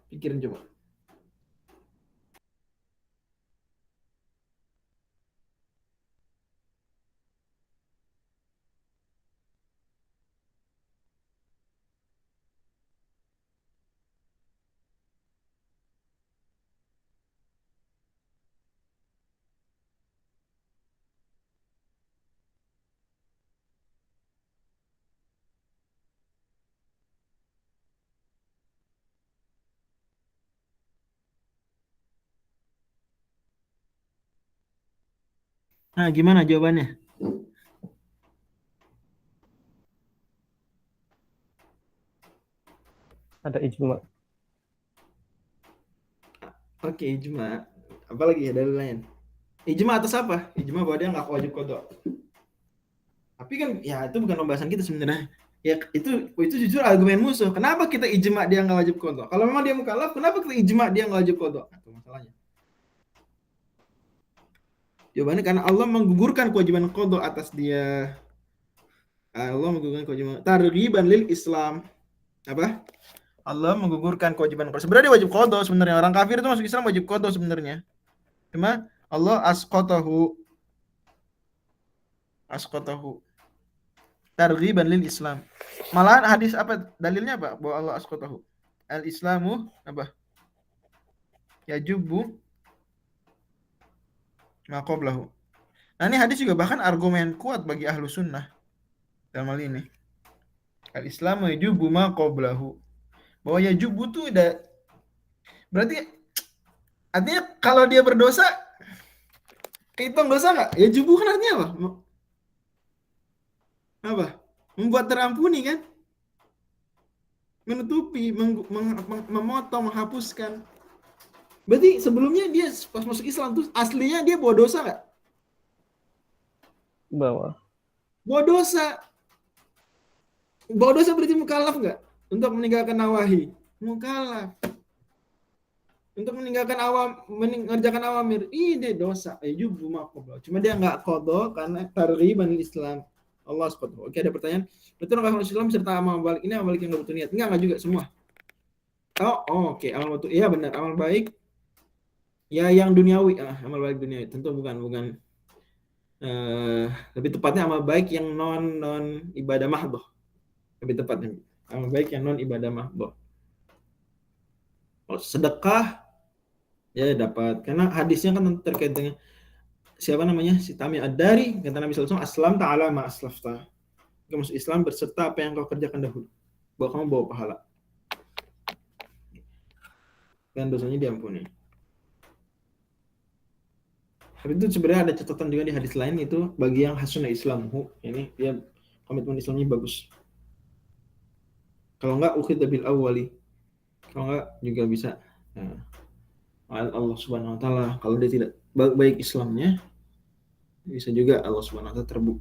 Pikirin coba. Nah, gimana jawabannya? Ada ijma. Oke, ijma. Apalagi ya dalil lain? Ijma atas apa? Ijma bahwa dia nggak wajib qada. Tapi kan ya itu bukan pembahasan kita sebenarnya. Ya itu jujur argumen musuh. Kenapa kita ijma dia nggak wajib qada? Kalau memang dia mukallaf, kenapa kita ijma dia nggak wajib qada? Itu masalahnya. Jawabannya karena Allah menggugurkan kewajiban qada atas dia. Allah menggugurkan kewajiban targhiban lil Islam. Apa? Allah menggugurkan kewajiban qada. Sebenarnya dia wajib qada sebenarnya. Orang kafir itu masuk Islam wajib qada sebenarnya. Cuma Allah asqatahu targhiban lil Islam. Malahan hadis apa dalilnya apa? Bahwa Allah asqatahu. Al-Islamu apa? Yajubu ma qablahu. Nah, ini hadis juga bahkan argumen kuat bagi ahlu sunnah dalam hal ini. Al-Islamu yajubu ma qablahu. Bahwa yajubu itu udah berarti artinya kalau dia berdosa kehitung dosa nggak? Yajubu kan artinya apa? Apa? Membuat terampuni kan? Menutupi, memotong, menghapuskan. Berarti sebelumnya dia pas masuk Islam tuh aslinya dia bawa dosa nggak? Bawa dosa. Bawa dosa berarti mukallaf nggak? Untuk meninggalkan nawahi. Mukallaf. Untuk meninggalkan mengerjakan awamir. Ini dosa. Yajubu ma qablahu. Cuma dia nggak qada karena targhiban Islam. Allah SWT. Oke, ada pertanyaan. Betul nggak kalau Islam serta amal baik? Ini amal baik yang nggak butuh niat? Enggak juga semua. Oke. Amal butuh. Iya benar. Amal baik. Ya yang duniawi. Amal baik duniawi. Tentu bukan. Lebih tepatnya amal baik yang non ibadah mahdhah. Lebih tepatnya. Amal baik yang non ibadah mahdhah. Kalau sedekah, ya dapat. Karena hadisnya kan terkait dengan siapa namanya? Si Tamim Ad-Dari, kata Nabi sallallahu alaihi wasallam, aslam ta'ala ma aslafta. Kamu masuk Islam berserta apa yang kau kerjakan dahulu. Bahwa kamu bawa pahala. Dan dosanya diampuni. Tapi itu sebenarnya ada catatan juga di hadis lain, itu bagi yang hasuna Islamuhu, ini dia komitmen Islamnya bagus. Kalau enggak ukhidha bil awwali, kalau enggak juga bisa Allah Subhanahu wa taala, kalau dia tidak baik Islamnya, bisa juga Allah Subhanahu wa taala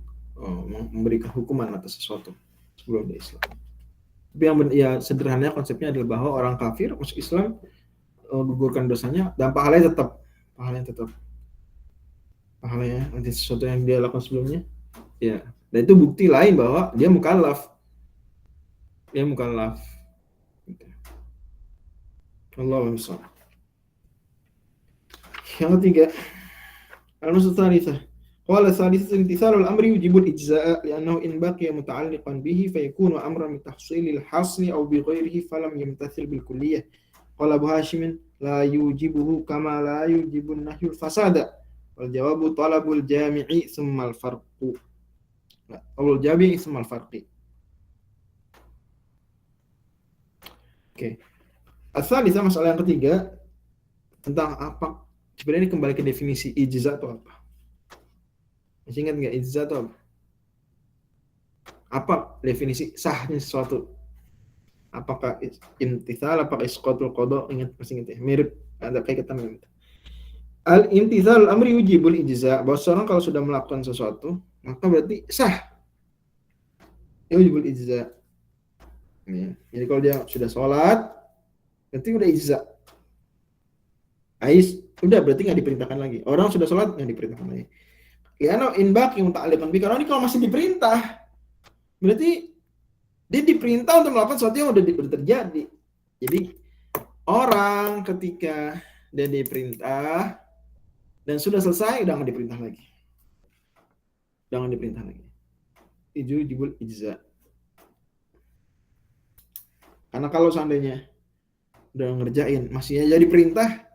memberikan hukuman atas sesuatu sebelum dia Islam. Tapi yang ya sederhananya konsepnya adalah bahwa orang kafir masuk Islam, gugurkan dosanya dan pahalanya tetap pahalanya nanti sesuatu yang dia lakukan sebelumnya, ya. Dan itu bukti lain bahwa dia mukallaf. Allahu a'lam. Yang ketiga, al-mas'alah tsalitsah. Qala tsalitsah imtithalul amri yujibul ijza'a li'annahu in baqiya muta'alliqan bihi fayakunu amran bi tahsilil hasli aw bi ghairihi falam yamtathil bil kulliyah. Qala Abu Hashim la yujibuhu kama la yujibun nahyul fasada. Wal jawabu talabul jami'i tsumma al-farqu. Talabul jami'i tsumma al-farqi. Oke. Asal masalah yang ketiga tentang apa? Sebenarnya ini kembali ke definisi ijza itu apa? Masih ingat nggak ijza itu apa? Apa definisi sahnya sesuatu? Apakah imtithal, apakah isqatul qada? Masih ingat ya? Mirip, ada kaitan dengan itu. Al-imtithal amri yujibul ijza, bahwa seorang kalau sudah melakukan sesuatu maka berarti sah. Yujibul ijza. Jadi kalau dia sudah sholat berarti udah ijza. Udah berarti nggak diperintahkan lagi. Orang sudah sholat nggak diperintahkan lagi. Karena inbaq yang muta'alliqan bi, karena ini kalau masih diperintah berarti dia diperintah untuk melakukan sesuatu yang udah terjadi. Jadi orang ketika dia diperintah dan sudah selesai, udah nggak diperintah lagi. Yujibul ijza. Karena kalau seandainya udah ngerjain masih jadi perintah,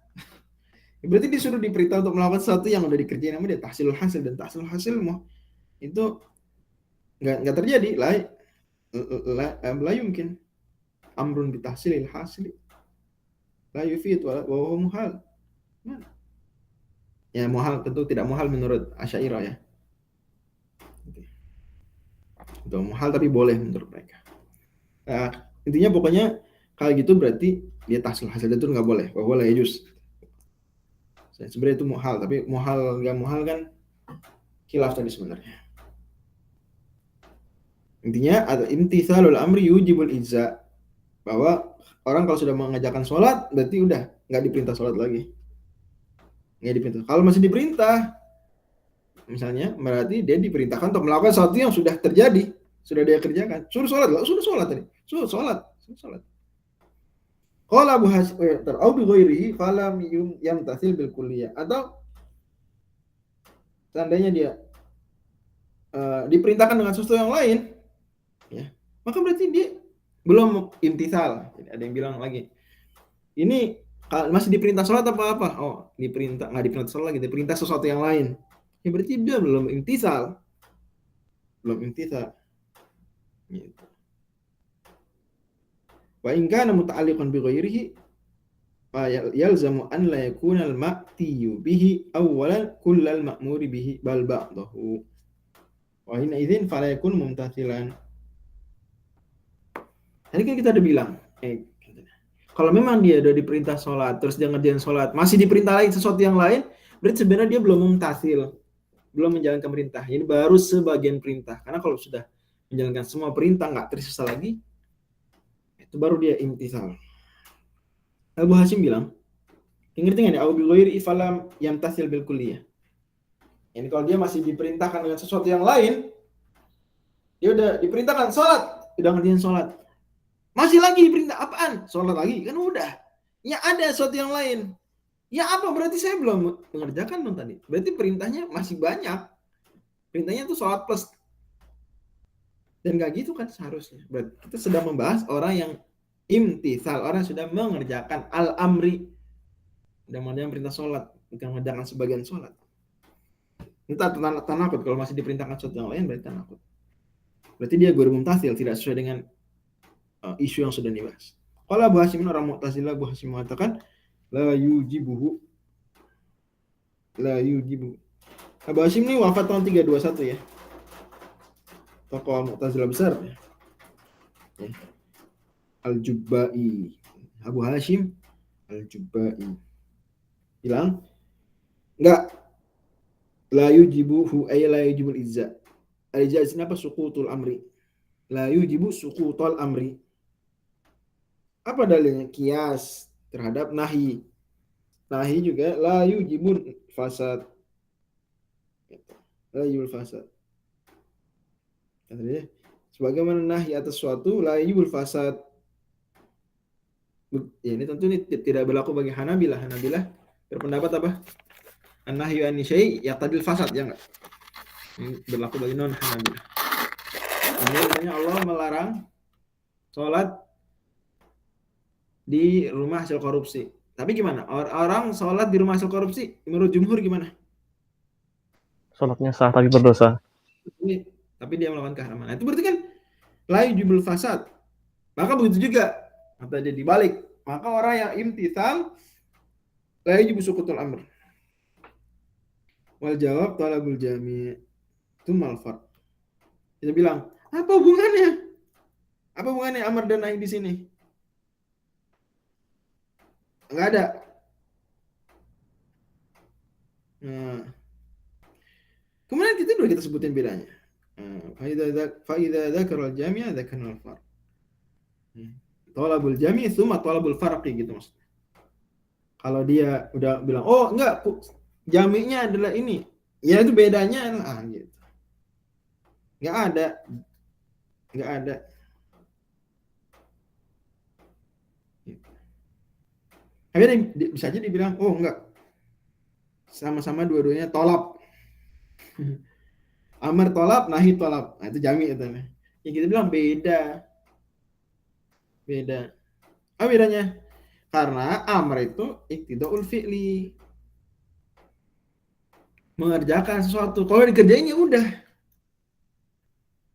berarti disuruh diperintah untuk melakukan sesuatu yang udah dikerjain, namanya tahsilul hasil, dan tahsilul hasil itu nggak terjadi, la yumkin amrun bi tahsilil hasil la yufid wa huwa muhal. Ya muhal tentu tidak muhal menurut Asy'ariyah ya. Itu muhal tapi boleh menurut mereka. Nah, intinya pokoknya kalau gitu berarti dia tahsil hasil itu nggak boleh, bahwa la yajuz. Sebenarnya itu muhal, tapi muhal nggak muhal kan khilaf tadi sebenarnya. Intinya ada imtithalul amri yujibul ijza, bahwa orang kalau sudah mengerjakan sholat berarti udah nggak diperintah sholat lagi, nggak diperintah. Kalau masih diperintah misalnya berarti dia diperintahkan untuk melakukan sesuatu yang sudah terjadi, sudah dia kerjakan. Suruh sholat lah, sudah sholat tadi, suruh sholat. Qala Abu Hasim au bi ghairihi falam yamtasil bil kulliyah, atau seandainya dia diperintahkan dengan sesuatu yang lain, ya, maka berarti dia belum imtithal. Jadi ada yang bilang lagi, ini masih diperintah sholat apa? Oh, nggak diperintah sholat lagi, diperintah sesuatu yang lain. Ya berarti dia belum imtithal. Gitu. Wa in kana muta'alliqan bi ghairihi fa yalzamu an la yakuna al-ma'tiyu bihi awwalan kullal ma'muri bihi bal ba'dahu. Wa hina idzin fala yakun mumtathilan. Tadi kan kita udah bilang, kalau memang dia udah diperintah sholat, terus dia ngerjain sholat, masih diperintah lagi sesuatu yang lain, berarti sebenarnya dia belum mumtathil, belum menjalankan perintah. Ini baru sebagian perintah. Karena kalau sudah menjalankan semua perintah, nggak tersisa lagi, itu baru dia imtithal. Abu Hashim bilang, ngerti nggak nih? Au bi ghairi falam yamtathil bil kulliyah. Ini kalau dia masih diperintahkan dengan sesuatu yang lain, dia udah diperintahkan sholat, udah ngerjain sholat, masih lagi diperintah apaan? Sholat lagi, kan udah. Ya ada sesuatu yang lain. Ya apa? Berarti saya belum mengerjakan dong tadi. Berarti perintahnya masih banyak. Perintahnya itu sholat plus. Dan nggak gitu kan seharusnya. Berarti kita sedang membahas orang yang imtithal, orang yang sudah mengerjakan al-amri, sudah mengerjakan perintah sholat, bukan mengerjakan sebagian sholat. Entah tanakut, kalau masih diperintahkan sesuatu yang lain berarti tanakut. Berarti dia guru mumtathil, tidak sesuai dengan isu yang sudah dibahas. Kalau Abu Hashim, orang Mu'tazilah, Abu Hashim mengatakan la yujibuhu, La yujibu. Abu Hashim ini wafat tahun 321 ya. Tokoh Mu'tazilah besar. Ya. Al-Jubba'i. Abu Hashim Al-Jubba'i. Bilang enggak, la yujibuhu ay la yujibul izza. Al-izza ini apa? Suqutul amri. La yujibu suqutul amri. Apa dalilnya? Kias terhadap nahi. Nahi juga la yujibul fasad. La yujibul fasad. Katanya, sebagaimana nahi atas suatu la yujibul fasad. Ya, ini tentu ini tidak berlaku bagi Hanabilah. Hanabilah berpendapat apa? An-nahyu an syai' yaqtadil fasad, ya enggak? Ini berlaku bagi non Hanabilah. Ini artinya Allah melarang sholat di rumah hasil korupsi. Tapi gimana? Orang sholat di rumah hasil korupsi menurut jumhur gimana? Sholatnya sah tapi berdosa. Tapi dia melakukan keharaman. Nah, itu berarti kan la yujibul fasad. Maka begitu juga kata dia dibalik. Maka orang yang imtithal la yujibu suqutul amr. Wal jawab talabul jami' itu malfar. Dia bilang, apa hubungannya? Apa hubungannya amar dan nahi di sini? Enggak ada. Nah. Kemudian kita sebutin bedanya. Fa'idha dzakara al-jami' dzakara al-farq. Talabul jami' tsumma talabul farqi gitu maksudnya. Kalau dia udah bilang, "Oh, enggak, jami'nya adalah ini." Ya itu bedanya gitu. Enggak ada. Enggak ada. Akhirnya bisa aja dibilang, "Oh, enggak. Sama-sama dua-duanya tolab." Amar tolab, nahi tolab. Nah, itu jami' itu. Ya kita bilang beda. Beda. Apa bedanya? Karena amr itu iktida'ul fi'li. Mengerjakan sesuatu. Kalau dikerjain ya udah.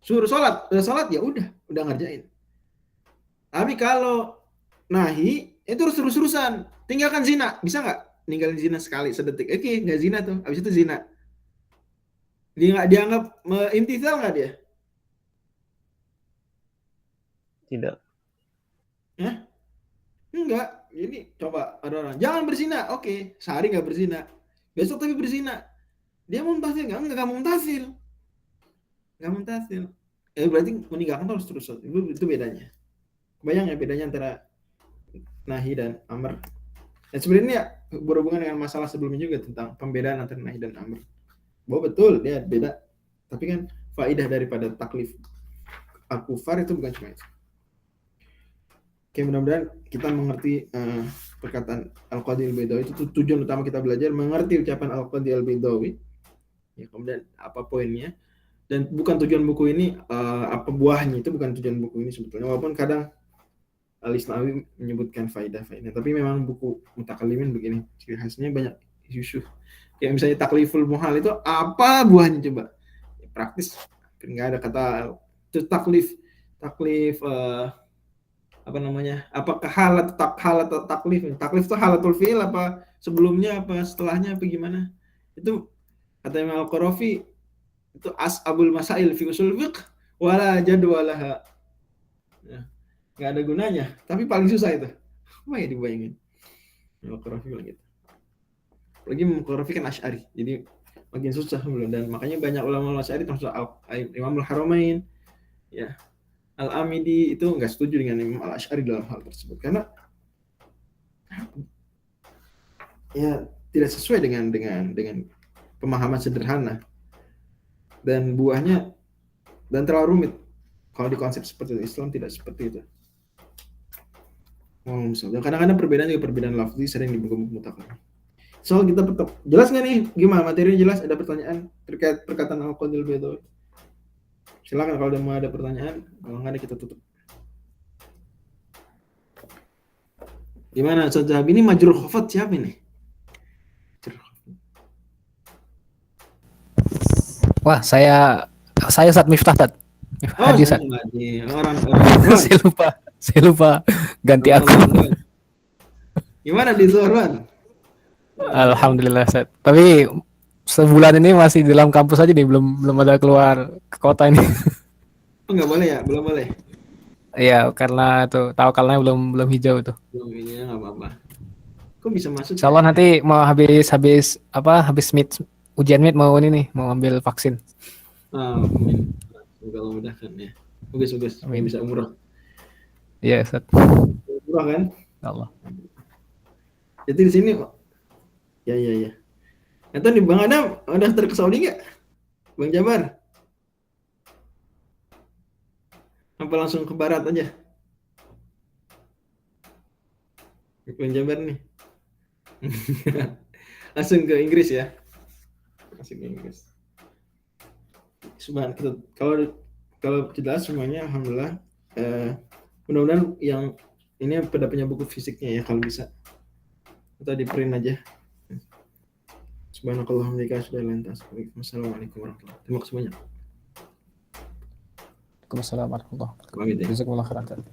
Suruh sholat, udah sholat ya udah ngerjain. Tapi kalau nahi itu terus-terusan. Tinggalkan zina, bisa nggak? Ninggalin zina sekali sedetik. Oke, nggak zina tuh. Habis itu zina. Dia nggak dianggap imtithal nggak dia? Tidak. Enggak. Jadi coba ada orang jangan berzina. Oke, sehari nggak berzina. Besok tapi berzina. Dia mumtazil nggak mumtazil. Nggak mumtazil. Berarti meninggalkan terus terus. Itu bedanya. Kebayang ya bedanya antara nahi dan amr. Dan sebenarnya berhubungan dengan masalah sebelumnya juga tentang pembedaan antara nahi dan amr. Bahwa betul dia beda. Tapi kan faidah daripada taklif al-kufar itu bukan cuma itu. Oke, mudah-mudahan kita mengerti perkataan Al-Qadhi Al-Baydawi. Itu tujuan utama kita belajar, mengerti ucapan Al-Qadhi Al-Baydawi. Ya, kemudian apa poinnya? Dan bukan tujuan buku ini apa buahnya, itu bukan tujuan buku ini sebetulnya. Walaupun kadang Al-Islawi menyebutkan faidah-faidah, tapi memang buku mutakallimin begini. Ciri khasnya banyak isu. Kayak misalnya takliful muhal itu apa buahnya coba? Ya, praktis enggak ada kata itu taklif apa namanya? Apakah halat atau taklif? Taklif itu halatul fi'il apa sebelumnya apa setelahnya apa gimana? Itu kata Imam Al-Qarafi itu as'abul masail fi usul fiqh wala jadwalaha. Ya, enggak ada gunanya, tapi paling susah itu. Apa ya dibayangin? Imam Al-Qarafi bilang gitu. Apalagi Imam Al-Qarafi kan Asy'ari. Jadi makin susah belum, dan makanya banyak ulama Asy'ari termasuk Imam Al-Haramain ya. Al-Amidi itu nggak setuju dengan Imam Al-Asy'ari dalam hal tersebut karena ya tidak sesuai dengan pemahaman sederhana dan buahnya dan terlalu rumit. Kalau di konsep seperti itu, Islam tidak seperti itu. Dan kadang-kadang perbedaan juga perbedaan lafzi sering dibuka-buka mutakallim. Soal kita jelas nggak nih gimana materinya jelas? Ada pertanyaan terkait perkataan Al-Qadhi Al-Baydawi? Silakan kalau mau ada pertanyaan, kalau nggak ada kita tutup. Gimana Ustaz Zahabi ini majrur khafat siapa ini? Wah, saya Ustaz Miftah, Ustaz. Haji, Ustaz. Orang saya lupa ganti akun. Gimana di Zuhran? Alhamdulillah Ustaz. Tapi sebulan ini masih di dalam kampus aja nih, belum ada keluar ke kota ini. Oh, nggak boleh ya? Belum boleh. Iya, karena tuh tawakalnya belum hijau tuh. Belum, ini nggak apa-apa. Kok bisa masuk? Insya Allah nanti mau habis ujian mid mau ini nih, mau ambil vaksin. Amin. Kalau mudahkan ya. Bagus. Amin. Bisa umroh. Iya Ustaz. Umroh kan? Ya Allah. Jadi di sini kok. Ya. Atau nih Bang Adam udah daftar ke Saudi nggak? Bang Jabar? Apa langsung ke barat aja? Bang Jabar nih. Langsung ke Inggris ya. Langsung ke Inggris. Kalau jelas semuanya alhamdulillah. Mudah-mudahan yang ini pada punya buku fisiknya ya kalau bisa. Atau di print aja. Subhanakallahumma sudah lantas. Wassalamualaikum warahmatullahi wabarakatuh. Terima kasih banyak. Waalaikumsalam warahmatullahi wabarakatuh. Pamit ya. Jazakumullah khairan.